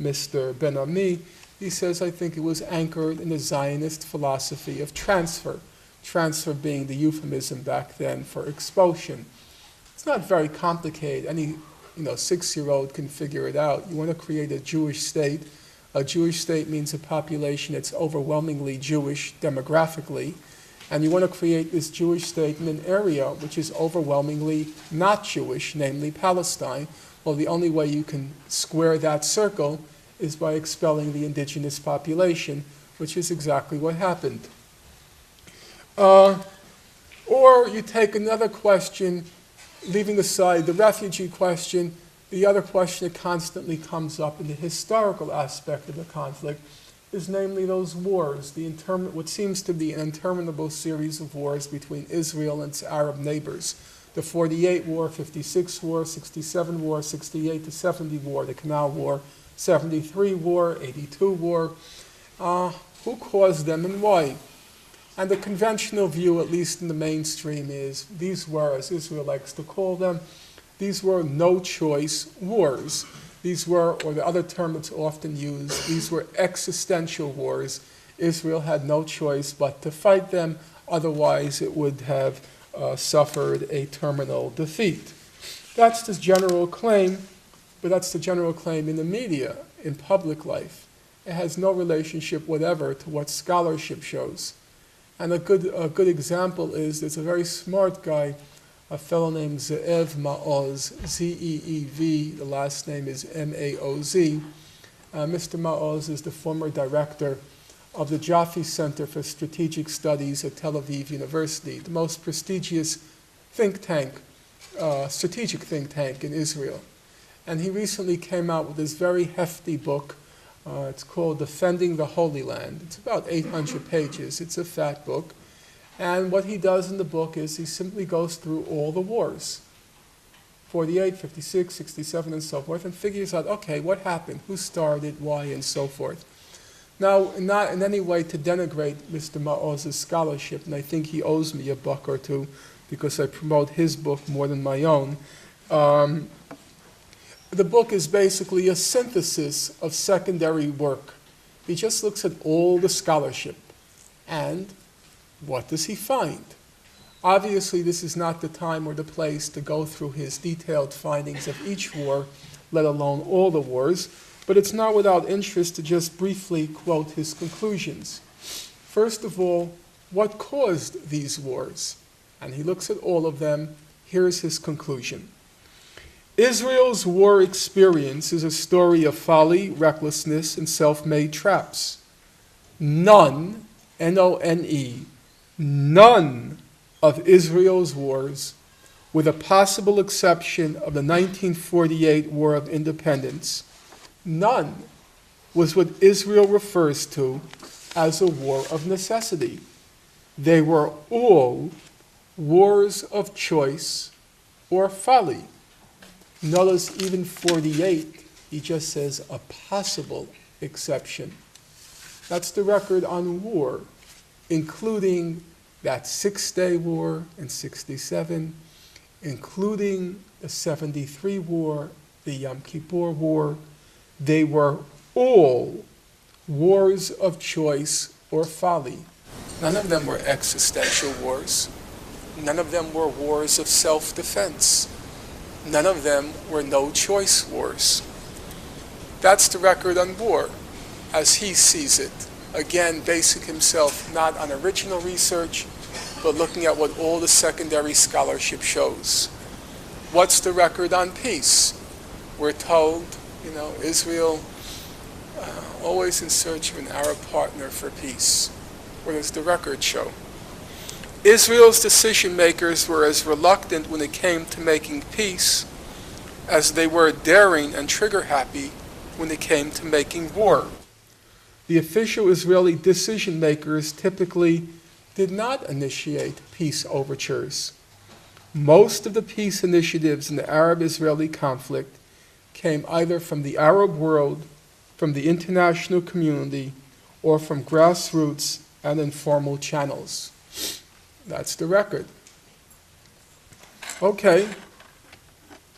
Mr. Ben-Ami, he says, I think it was anchored in the Zionist philosophy of transfer. Transfer being the euphemism back then for expulsion. It's not very complicated. Any 6-year-old can figure it out. You want to create a Jewish state. A Jewish state means a population that's overwhelmingly Jewish demographically. And you want to create this Jewish state in an area which is overwhelmingly not Jewish, namely Palestine. Well, the only way you can square that circle is by expelling the indigenous population, which is exactly what happened. Or you take another question, leaving aside the refugee question, the other question that constantly comes up in the historical aspect of the conflict is namely those wars, what seems to be an interminable series of wars between Israel and its Arab neighbors. The 48 war, 56 war, 67 war, 68 to 70 war, the Canal War, 73 war, 82 war. Who caused them and why? And the conventional view, at least in the mainstream, is these were, as Israel likes to call them, these were no-choice wars. These were, or the other term that's often used, these were existential wars Israel had no choice but to fight them, otherwise it would have suffered a terminal defeat. That's the general claim, but that's the general claim in the media, in public life. It has no relationship whatever to what scholarship shows. And a good example is there's a very smart guy, a fellow named Zeev Maoz, Z-E-E-V, the last name is M-A-O-Z. Mr. Maoz is the former director of the Jaffe Center for Strategic Studies at Tel Aviv University, the most prestigious think tank, strategic think tank in Israel. And he recently came out with this very hefty book. It's called Defending the Holy Land. It's about 800 pages. It's a fat book. And what he does in the book is he simply goes through all the wars, 48, 56, 67, and so forth, and figures out, okay, what happened, who started, why, and so forth. Now, not in any way to denigrate Mr. Maoz's scholarship, and I think he owes me a buck or two because I promote his book more than my own. The book is basically a synthesis of secondary work. He just looks at all the scholarship, and what does he find? Obviously, this is not the time or the place to go through his detailed findings of each war, let alone all the wars, but it's not without interest to just briefly quote his conclusions. First of all, what caused these wars? And he looks at all of them. Here's his conclusion. Israel's war experience is a story of folly, recklessness, and self-made traps. None, N-O-N-E, none of Israel's wars, with a possible exception of the 1948 War of Independence, none was what Israel refers to as a war of necessity. They were all wars of choice or folly. Notice even 48, he just says a possible exception. That's the record on war, including that Six-Day War in 67, including the 73 War, the Yom Kippur War. They were all wars of choice or folly. None of them were existential wars. None of them were wars of self-defense. None of them were no-choice wars. That's the record on war, as he sees it. Again, basing himself not on original research, but looking at what all the secondary scholarship shows. What's the record on peace? We're told, Israel always in search of an Arab partner for peace. What does the record show? Israel's decision makers were as reluctant when it came to making peace as they were daring and trigger-happy when it came to making war. The official Israeli decision makers typically did not initiate peace overtures. Most of the peace initiatives in the Arab-Israeli conflict came either from the Arab world, from the international community, or from grassroots and informal channels. That's the record. Okay,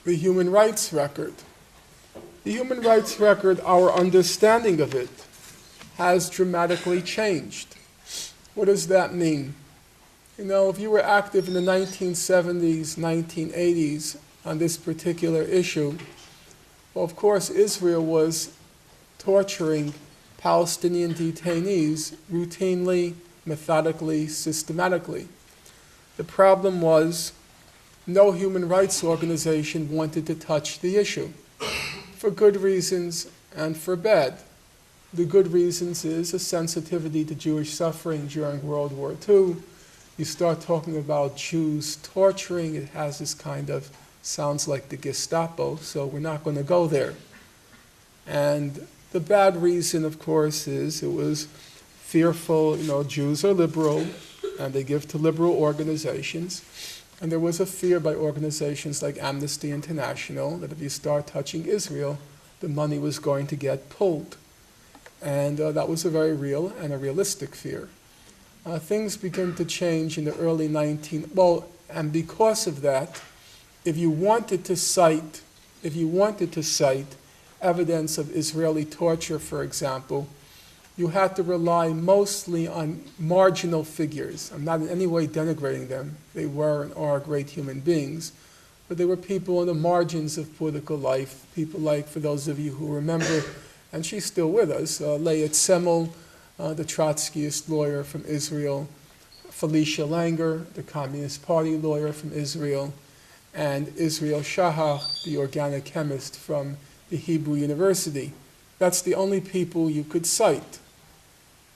the human rights record. The human rights record, our understanding of it, has dramatically changed. What does that mean? If you were active in the 1970s, 1980s on this particular issue, well, of course, Israel was torturing Palestinian detainees routinely, methodically, systematically. The problem was no human rights organization wanted to touch the issue, for good reasons and for bad. The good reasons is a sensitivity to Jewish suffering during World War II. You start talking about Jews torturing, it has this kind of, sounds like the Gestapo, so we're not going to go there. And the bad reason, of course, is it was fearful, Jews are liberal, and they give to liberal organizations. And there was a fear by organizations like Amnesty International that if you start touching Israel, the money was going to get pulled. And that was a very real and a realistic fear. Things began to change in the early and because of that, if you wanted to cite evidence of Israeli torture, for example, you had to rely mostly on marginal figures. I'm not in any way denigrating them. They were and are great human beings. But they were people on the margins of political life, people like, for those of you who remember, and she's still with us, Leah Semmel, the Trotskyist lawyer from Israel, Felicia Langer, the Communist Party lawyer from Israel, and Israel Shahar, the organic chemist from the Hebrew University. That's the only people you could cite.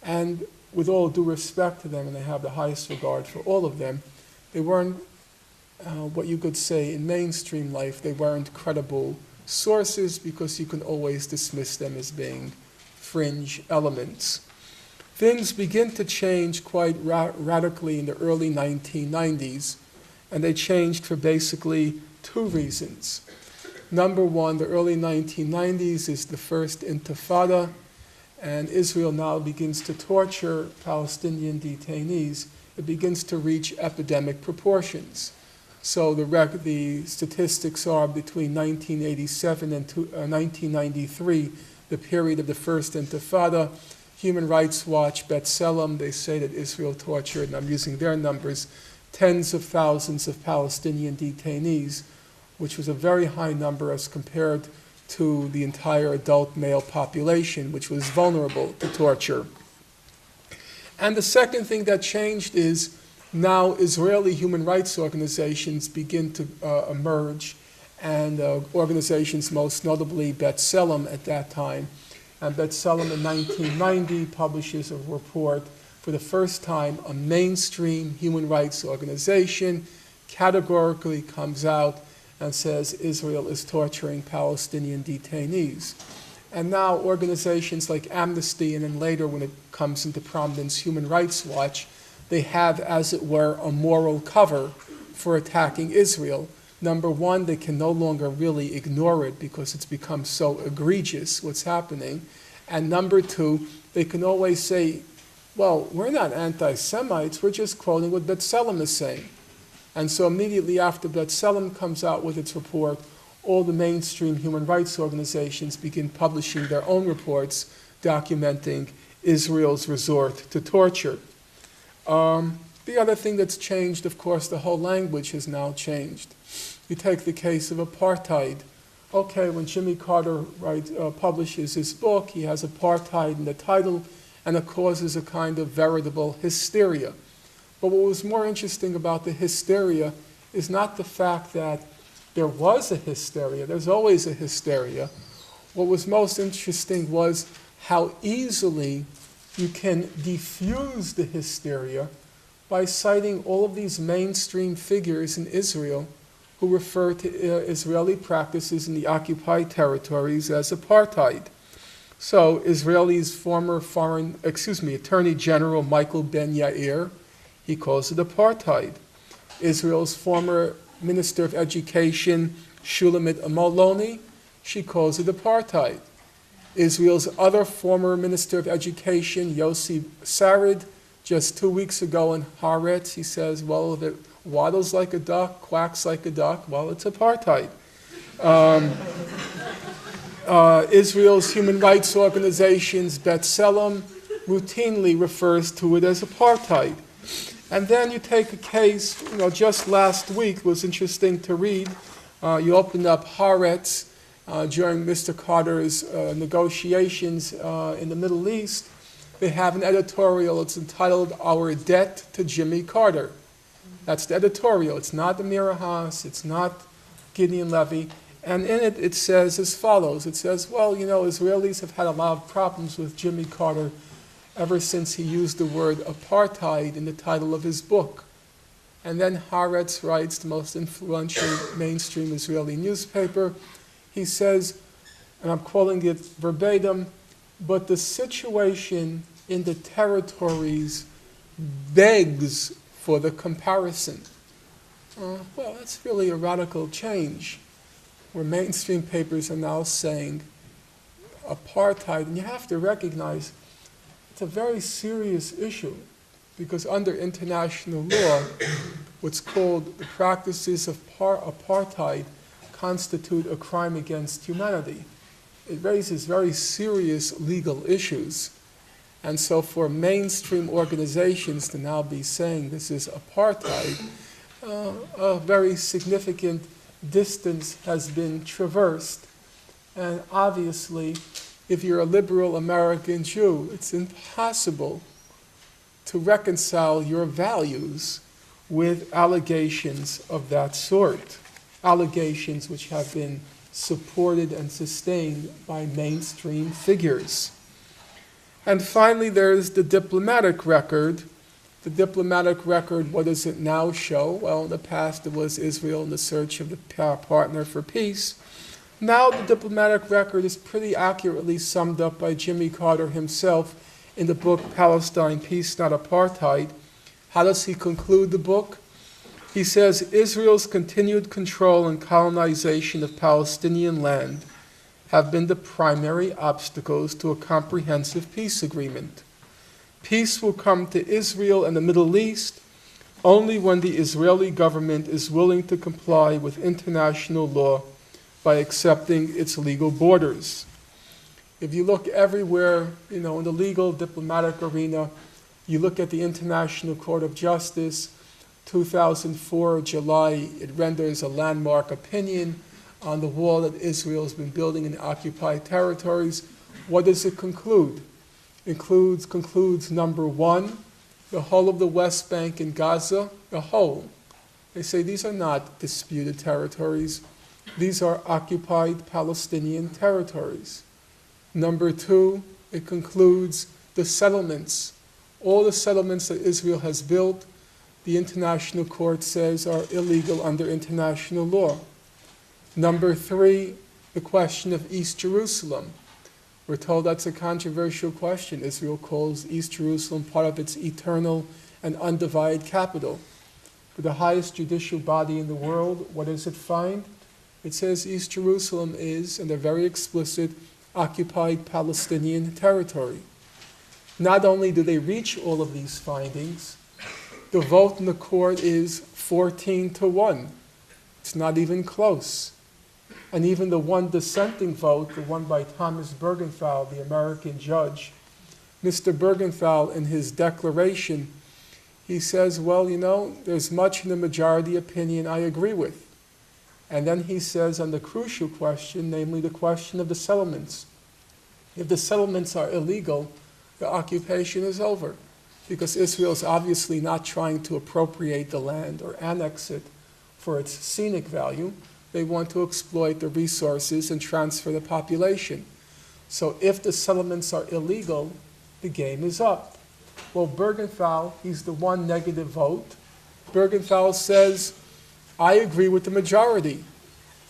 And with all due respect to them, and I have the highest regard for all of them, they weren't what you could say in mainstream life, they weren't credible sources because you can always dismiss them as being fringe elements. Things begin to change quite radically in the early 1990s, and they changed for basically two reasons. Number one, the early 1990s is the first Intifada, and Israel now begins to torture Palestinian detainees. It begins to reach epidemic proportions. So the statistics are between 1987 and 1993, the period of the first Intifada. Human Rights Watch, B'Tselem, they say that Israel tortured, and I'm using their numbers, tens of thousands of Palestinian detainees, which was a very high number as compared to the entire adult male population, which was vulnerable to torture. And the second thing that changed is now Israeli human rights organizations begin to emerge, and organizations most notably B'Tselem at that time. And B'Tselem in 1990 publishes a report for the first time, a mainstream human rights organization categorically comes out and says Israel is torturing Palestinian detainees. And now organizations like Amnesty, and then later when it comes into prominence, Human Rights Watch, they have, as it were, a moral cover for attacking Israel. Number one, they can no longer really ignore it because it's become so egregious what's happening. And number two, they can always say, well, we're not anti-Semites, we're just quoting what B'Tselem is saying. And so immediately after B'Tselem comes out with its report, all the mainstream human rights organizations begin publishing their own reports documenting Israel's resort to torture. The other thing that's changed, of course, the whole language has now changed. You take the case of apartheid. Okay, when Jimmy Carter publishes his book, he has apartheid in the title, and it causes a kind of veritable hysteria. But what was more interesting about the hysteria is not the fact that there was a hysteria, there's always a hysteria. What was most interesting was how easily you can diffuse the hysteria by citing all of these mainstream figures in Israel who refer to Israeli practices in the occupied territories as apartheid. So Israel's former Attorney General Michael Ben Yair, he calls it apartheid. Israel's former Minister of Education, Shulamit Amoloni, she calls it apartheid. Israel's other former Minister of Education, Yossi Sarid, just 2 weeks ago in Haaretz, he says, well, if it waddles like a duck, quacks like a duck, well, it's apartheid. Israel's human rights organizations, B'Tselem, routinely refers to it as apartheid. And then you take a case, just last week, it was interesting to read. You opened up Haaretz during Mr. Carter's negotiations in the Middle East. They have an editorial, it's entitled, Our Debt to Jimmy Carter. That's the editorial. It's not Amira Haas, it's not Gideon Levy. And in it, it says as follows. It says, well, Israelis have had a lot of problems with Jimmy Carter ever since he used the word apartheid in the title of his book. And then Haaretz writes, the most influential mainstream Israeli newspaper, he says, and I'm quoting it verbatim, but the situation in the territories begs for the comparison. Well, that's really a radical change, where mainstream papers are now saying apartheid, and you have to recognize it's a very serious issue, because under international law, what's called the practices of apartheid constitute a crime against humanity. It raises very serious legal issues. And so for mainstream organizations to now be saying this is apartheid, a very significant distance has been traversed. And obviously, if you're a liberal American Jew, it's impossible to reconcile your values with allegations of that sort, allegations which have been supported and sustained by mainstream figures. And finally, there's the diplomatic record. The diplomatic record, what does it now show? Well, in the past it was Israel in the search of the partner for peace. Now the diplomatic record is pretty accurately summed up by Jimmy Carter himself in the book Palestine, Peace, Not Apartheid. How does he conclude the book? He says, Israel's continued control and colonization of Palestinian land have been the primary obstacles to a comprehensive peace agreement. Peace will come to Israel and the Middle East only when the Israeli government is willing to comply with international law by accepting its legal borders. If you look everywhere, in the legal diplomatic arena, you look at the International Court of Justice, 2004, July, it renders a landmark opinion on the wall that Israel has been building in the occupied territories. What does it conclude? It concludes number one, the whole of the West Bank and Gaza, the whole. They say these are not disputed territories. These are occupied Palestinian territories. Number two, it concludes the settlements. All the settlements that Israel has built, the International Court says are illegal under international law. Number three, the question of East Jerusalem. We're told that's a controversial question. Israel calls East Jerusalem part of its eternal and undivided capital. For the highest judicial body in the world, what does it find? It says East Jerusalem is, and they're very explicit, occupied Palestinian territory. Not only do they reach all of these findings, the vote in the court is 14-1. It's not even close. And even the one dissenting vote, the one by Thomas Bergenthal, the American judge, Mr. Bergenthal, in his declaration, he says, well, there's much in the majority opinion I agree with. And then he says on the crucial question, namely the question of the settlements. If the settlements are illegal, the occupation is over, because Israel is obviously not trying to appropriate the land or annex it for its scenic value. They want to exploit the resources and transfer the population. So if the settlements are illegal, the game is up. Well, Bergenthal, he's the one negative vote. Bergenthal says, I agree with the majority.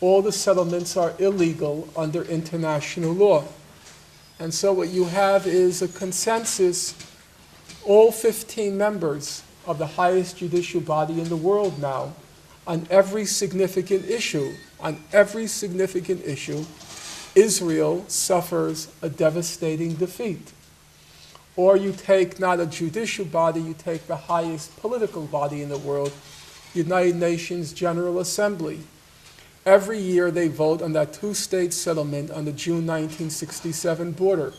All the settlements are illegal under international law. And so what you have is a consensus. All 15 members of the highest judicial body in the world now, on every significant issue, Israel suffers a devastating defeat. Or you take not a judicial body, you take the highest political body in the world, United Nations General Assembly. Every year they vote on that two-state settlement on the June 1967 border.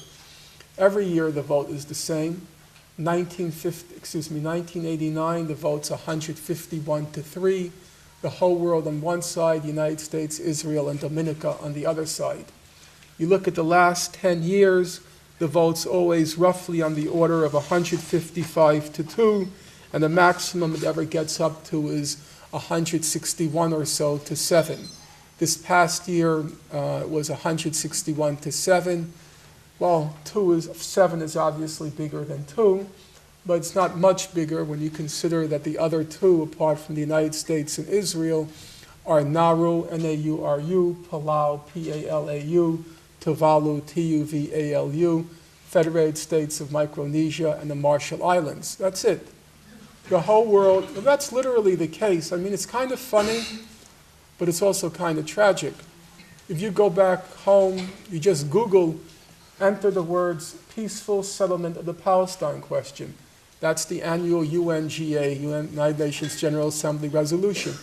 Every year the vote is the same. 1989, the vote's 151-3. The whole world on one side, United States, Israel, and Dominica on the other side. You look at the last 10 years, the vote's always roughly on the order of 155-2, and the maximum it ever gets up to is 161 or so to 7. This past year it was 161-7. Well, 7 is obviously bigger than 2, but it's not much bigger when you consider that the other two, apart from the United States and Israel, are Nauru, N-A-U-R-U, Palau, P-A-L-A-U, Tuvalu, T-U-V-A-L-U, Federated States of Micronesia, and the Marshall Islands. That's it. The whole world, that's literally the case. I mean, it's kind of funny, but it's also kind of tragic. If you go back home, you just Google, enter the words peaceful settlement of the Palestine question. That's the annual UNGA, United Nations General Assembly resolution.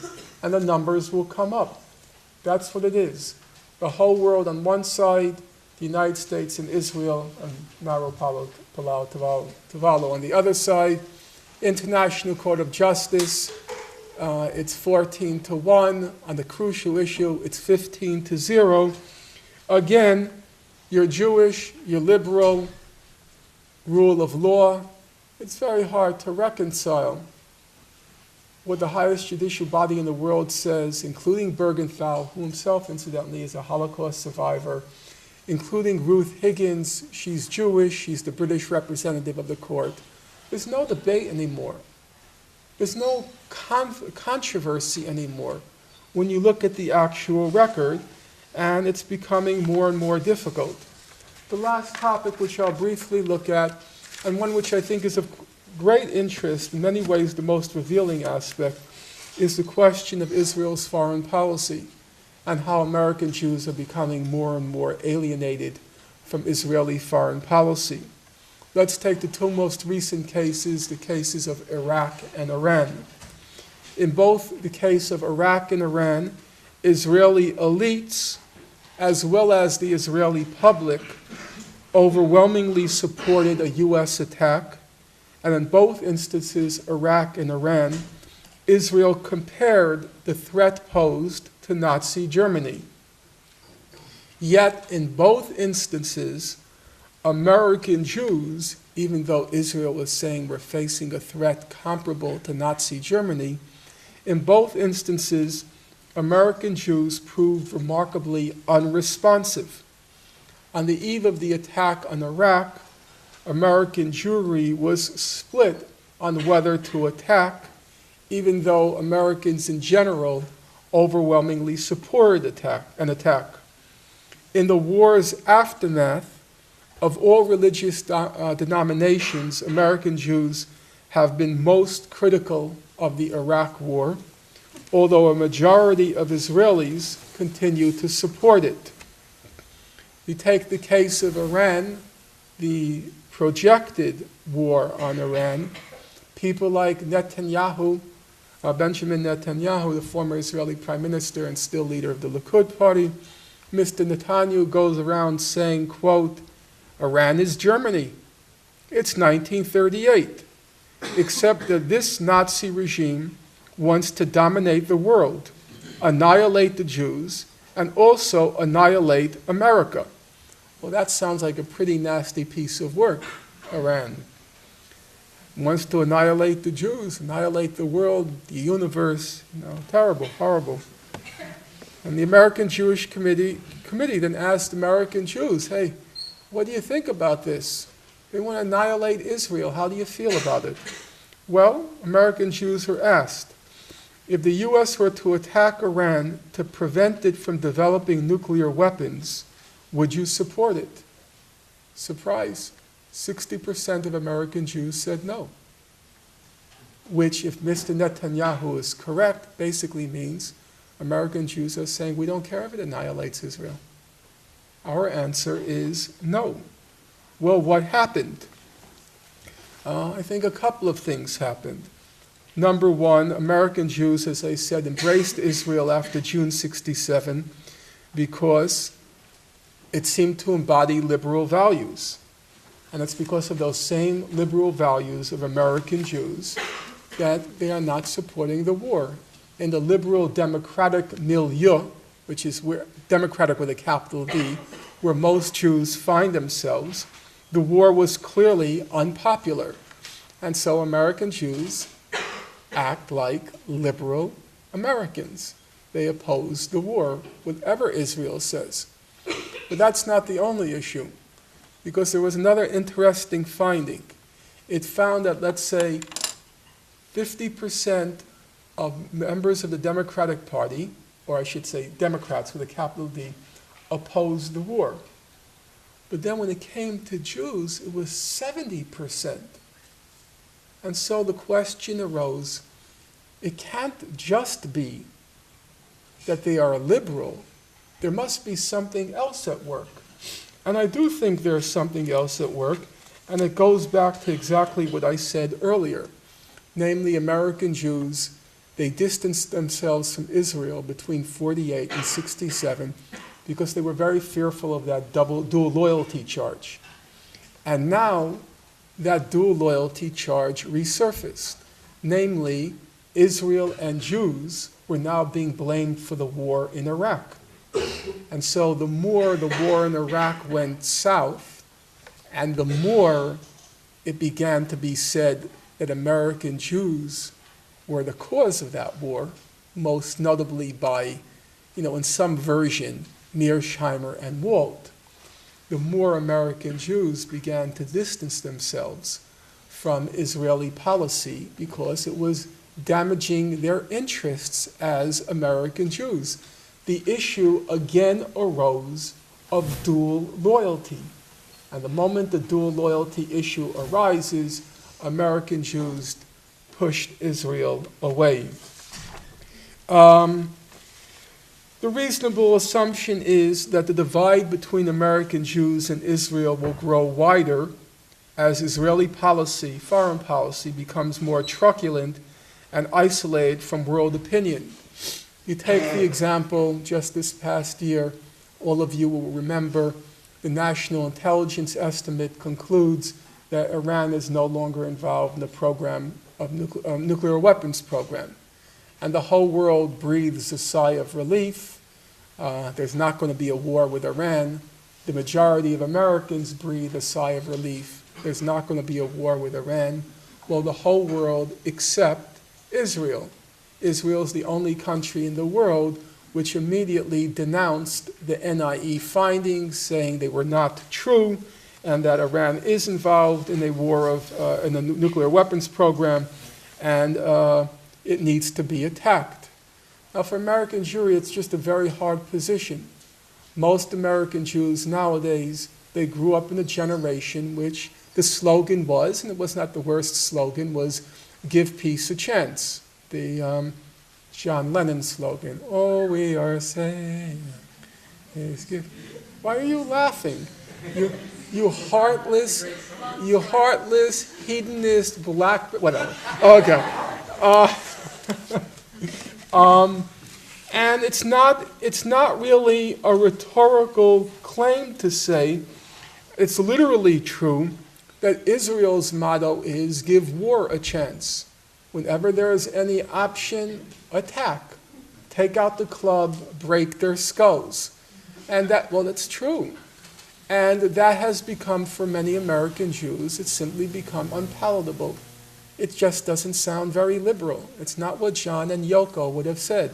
And the numbers will come up. That's what it is. The whole world on one side, the United States and Israel, and Maro Palau Tavallo. On the other side, International Court of Justice, it's 14-1. On the crucial issue, it's 15-0. Again, you're Jewish, you're liberal, rule of law. It's very hard to reconcile what the highest judicial body in the world says, including Bergenthal, who himself, incidentally, is a Holocaust survivor, including Ruth Higgins. She's Jewish, she's the British representative of the court. There's no debate anymore. There's no controversy anymore when you look at the actual record, and it's becoming more and more difficult. The last topic, which I'll briefly look at, and one which I think is of great interest, in many ways the most revealing aspect, is the question of Israel's foreign policy and how American Jews are becoming more and more alienated from Israeli foreign policy. Let's take the two most recent cases, the cases of Iraq and Iran. In both the case of Iraq and Iran, Israeli elites, as well as the Israeli public, overwhelmingly supported a U.S. attack. And in both instances, Iraq and Iran, Israel compared the threat posed to Nazi Germany. Yet, in both instances, American Jews, even though Israel was saying we're facing a threat comparable to Nazi Germany, in both instances, American Jews proved remarkably unresponsive. On the eve of the attack on Iraq, American Jewry was split on whether to attack, even though Americans in general overwhelmingly supported an attack. In the war's aftermath, of all religious denominations, American Jews have been most critical of the Iraq war, although a majority of Israelis continue to support it. You take the case of Iran, the projected war on Iran, people like Netanyahu, Benjamin Netanyahu, the former Israeli prime minister and still leader of the Likud party, Mr. Netanyahu goes around saying, quote, Iran is Germany. It's 1938, except that this Nazi regime wants to dominate the world, annihilate the Jews, and also annihilate America. Well, that sounds like a pretty nasty piece of work, Iran. Wants to annihilate the Jews, annihilate the world, the universe, terrible, horrible. And the American Jewish Committee then asked American Jews, hey, what do you think about this? They want to annihilate Israel. How do you feel about it? Well, American Jews were asked, if the U.S. were to attack Iran to prevent it from developing nuclear weapons, would you support it? Surprise, 60% of American Jews said no. Which, if Mr. Netanyahu is correct, basically means American Jews are saying we don't care if it annihilates Israel. Our answer is no. Well, what happened? I think a couple of things happened. Number one, American Jews, as I said, embraced Israel after June 67 because it seemed to embody liberal values. And it's because of those same liberal values of American Jews that they are not supporting the war. In the liberal democratic milieu, which is where, democratic with a capital D, where most Jews find themselves, the war was clearly unpopular. And so American Jews act like liberal Americans. They oppose the war, whatever Israel says. But that's not the only issue, because there was another interesting finding. It found that, let's say, 50% of members of the Democratic Party, or I should say Democrats with a capital D, opposed the war. But then when it came to Jews, it was 70%. And so the question arose, it can't just be that they are liberal. There must be something else at work. And I do think there's something else at work, and it goes back to exactly what I said earlier. Namely, American Jews, they distanced themselves from Israel between 48 and 67 because they were very fearful of that dual loyalty charge. And now that dual loyalty charge resurfaced. Namely, Israel and Jews were now being blamed for the war in Iraq. And so the more the war in Iraq went south, and the more it began to be said that American Jews were the cause of that war, most notably by, in some version, Mearsheimer and Walt, the more American Jews began to distance themselves from Israeli policy because it was damaging their interests as American Jews. The issue again arose of dual loyalty. And the moment the dual loyalty issue arises, American Jews pushed Israel away. The reasonable assumption is that the divide between American Jews and Israel will grow wider as Israeli policy, foreign policy, becomes more truculent and isolated from world opinion. You take the example just this past year, all of you will remember the National Intelligence Estimate concludes that Iran is no longer involved in the program of nuclear weapons program. And the whole world breathes a sigh of relief. There's not going to be a war with Iran. The majority of Americans breathe a sigh of relief. There's not going to be a war with Iran. Well, the whole world except Israel. Israel is the only country in the world which immediately denounced the NIE findings, saying they were not true, and that Iran is involved in a war in a nuclear weapons program, and it needs to be attacked. Now, for American Jewry, it's just a very hard position. Most American Jews nowadays, they grew up in a generation which the slogan was, and it was not the worst slogan, was "Give peace a chance." The John Lennon slogan, "All we are saying is give." Why are you laughing? You heartless, hedonist, black, whatever. Okay. And it's not really a rhetorical claim to say, it's literally true that Israel's motto is give war a chance. Whenever there is any option, attack. Take out the club, break their skulls. And it's true. And that has become, for many American Jews, it's simply become unpalatable. It just doesn't sound very liberal. It's not what John and Yoko would have said.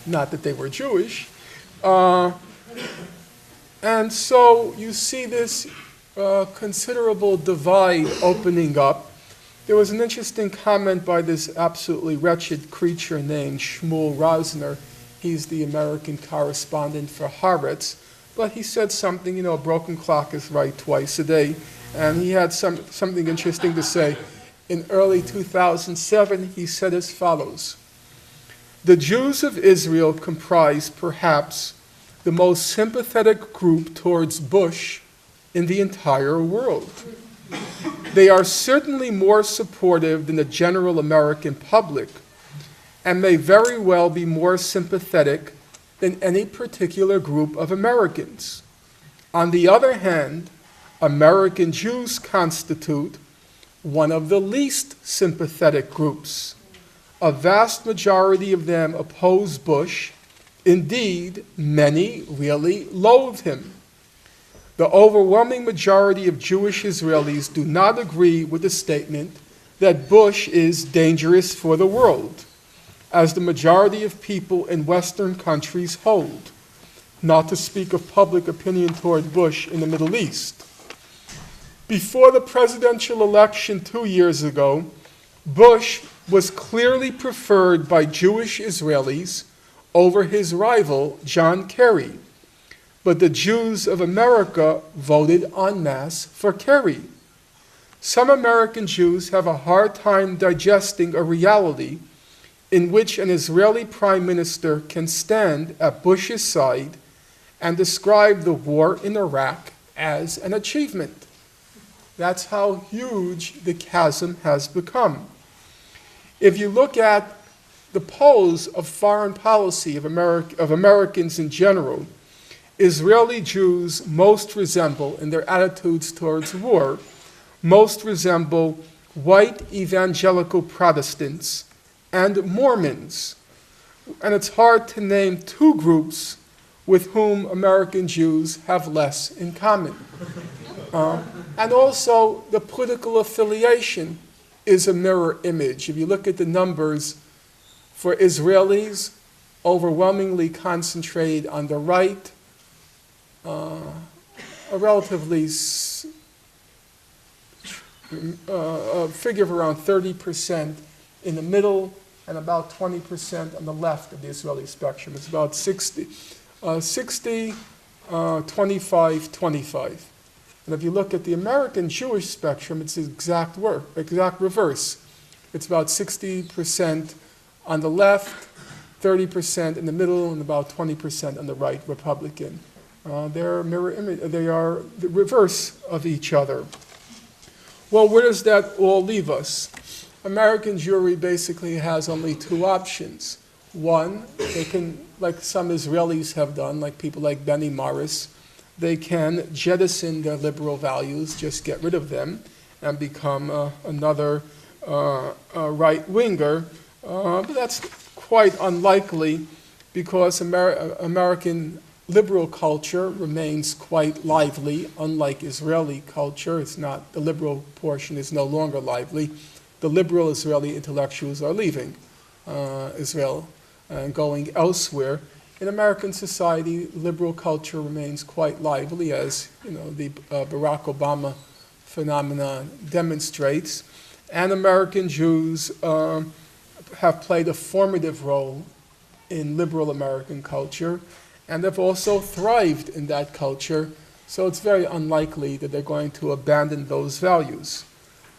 Not that they were Jewish. And so you see this considerable divide opening up. There was an interesting comment by this absolutely wretched creature named Shmuel Rosner. He's the American correspondent for Haaretz. But he said something, a broken clock is right twice a day. And he had something interesting to say. In early 2007, he said as follows: "The Jews of Israel comprise perhaps the most sympathetic group towards Bush in the entire world. They are certainly more supportive than the general American public, and may very well be more sympathetic than any particular group of Americans. On the other hand, American Jews constitute one of the least sympathetic groups. A vast majority of them oppose Bush. Indeed, many really loathe him. The overwhelming majority of Jewish Israelis do not agree with the statement that Bush is dangerous for the world, as the majority of people in Western countries hold, not to speak of public opinion toward Bush in the Middle East. Before the presidential election 2 years ago, Bush was clearly preferred by Jewish Israelis over his rival, John Kerry. But the Jews of America voted en masse for Kerry. Some American Jews have a hard time digesting a reality in which an Israeli prime minister can stand at Bush's side and describe the war in Iraq as an achievement. That's how huge the chasm has become. If you look at the pose of foreign policy of Americans in general, Israeli Jews most resemble, in their attitudes towards war, most resemble white evangelical Protestants and Mormons. And it's hard to name two groups with whom American Jews have less in common. And also, the political affiliation is a mirror image. If you look at the numbers for Israelis, overwhelmingly concentrated on the right, a relatively a figure of around 30% in the middle and about 20% on the left of the Israeli spectrum. It's about 60, 25, 25. And if you look at the American Jewish spectrum, it's the exact reverse. It's about 60% on the left, 30% in the middle, and about 20% on the right, Republican. They're mirror image. They are the reverse of each other. Well, where does that all leave us? American Jewry basically has only two options. One, they can, like some Israelis have done, like people like Benny Morris, they can jettison their liberal values, just get rid of them, and become another right-winger. But that's quite unlikely because American liberal culture remains quite lively, unlike Israeli culture. It's not, the liberal portion is no longer lively. The liberal Israeli intellectuals are leaving Israel and going elsewhere. In American society, liberal culture remains quite lively, as the Barack Obama phenomenon demonstrates. And American Jews have played a formative role in liberal American culture, and have also thrived in that culture, so it's very unlikely that they're going to abandon those values.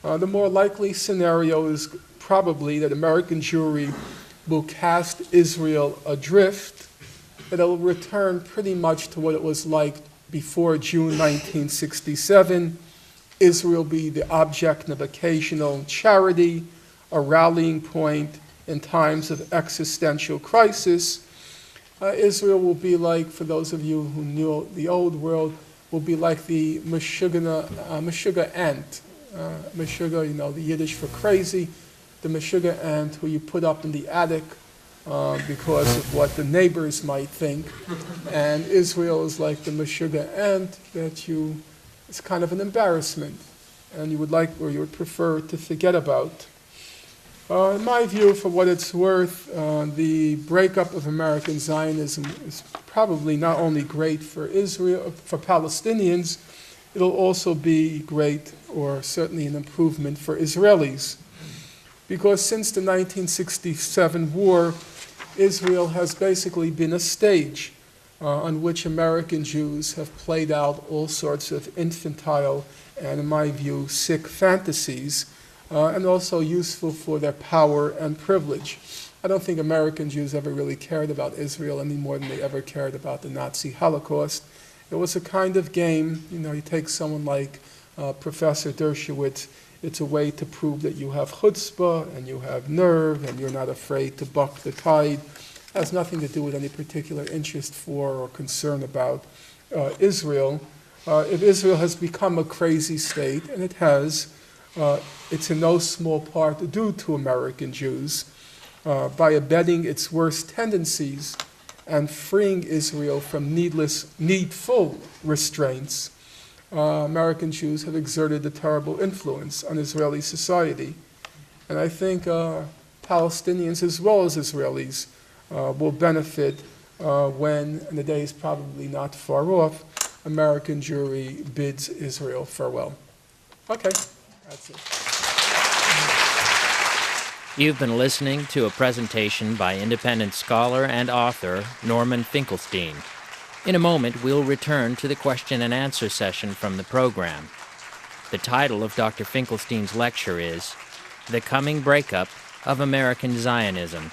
The more likely scenario is probably that American Jewry will cast Israel adrift, that it will return pretty much to what it was like before June 1967. Israel will be the object of occasional charity, a rallying point in times of existential crisis. Israel will be like, for those of you who knew the old world, will be like the Meshuggah ant. Meshuggah, the Yiddish for crazy, the Meshuggah ant who you put up in the attic because of what the neighbors might think. And Israel is like the Meshuggah ant that it's kind of an embarrassment, and you would like, or you would prefer to forget about. In my view, for what it's worth, the breakup of American Zionism is probably not only great for Israel, for Palestinians, it'll also be great, or certainly an improvement for Israelis. Because since the 1967 war, Israel has basically been a stage on which American Jews have played out all sorts of infantile and, in my view, sick fantasies, and also useful for their power and privilege. I don't think American Jews ever really cared about Israel any more than they ever cared about the Nazi Holocaust. It was a kind of game, you take someone like Professor Dershowitz, it's a way to prove that you have chutzpah and you have nerve and you're not afraid to buck the tide. It has nothing to do with any particular interest for or concern about Israel. If Israel has become a crazy state, and it has, it's in no small part due to American Jews, by abetting its worst tendencies and freeing Israel from needful restraints. American Jews have exerted a terrible influence on Israeli society. And I think Palestinians as well as Israelis will benefit when, and the day is probably not far off, American Jewry bids Israel farewell. Okay, that's it. You've been listening to a presentation by independent scholar and author Norman Finkelstein. In a moment, we'll return to the question and answer session from the program. The title of Dr. Finkelstein's lecture is The Coming Breakup of American Zionism.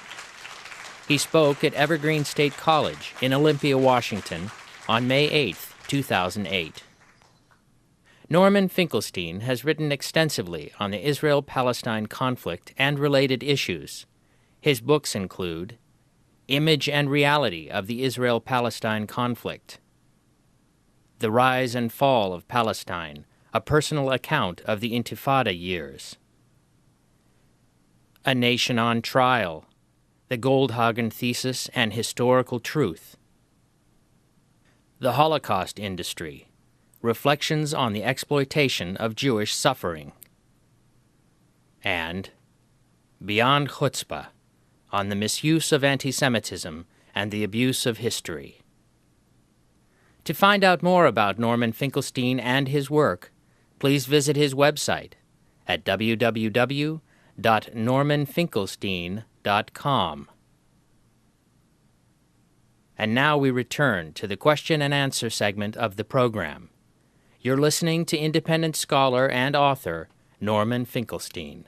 He spoke at Evergreen State College in Olympia, Washington on May 8, 2008. Norman Finkelstein has written extensively on the Israel-Palestine conflict and related issues. His books include Image and Reality of the Israel-Palestine Conflict, The Rise and Fall of Palestine, a personal account of the Intifada years, A Nation on Trial, The Goldhagen Thesis and Historical Truth, The Holocaust Industry, Reflections on the Exploitation of Jewish Suffering, and Beyond Chutzpah, on the Misuse of Anti-Semitism and the Abuse of History. To find out more about Norman Finkelstein and his work, please visit his website at www.normanfinkelstein.com. And now we return to the question and answer segment of the program. You're listening to independent scholar and author Norman Finkelstein.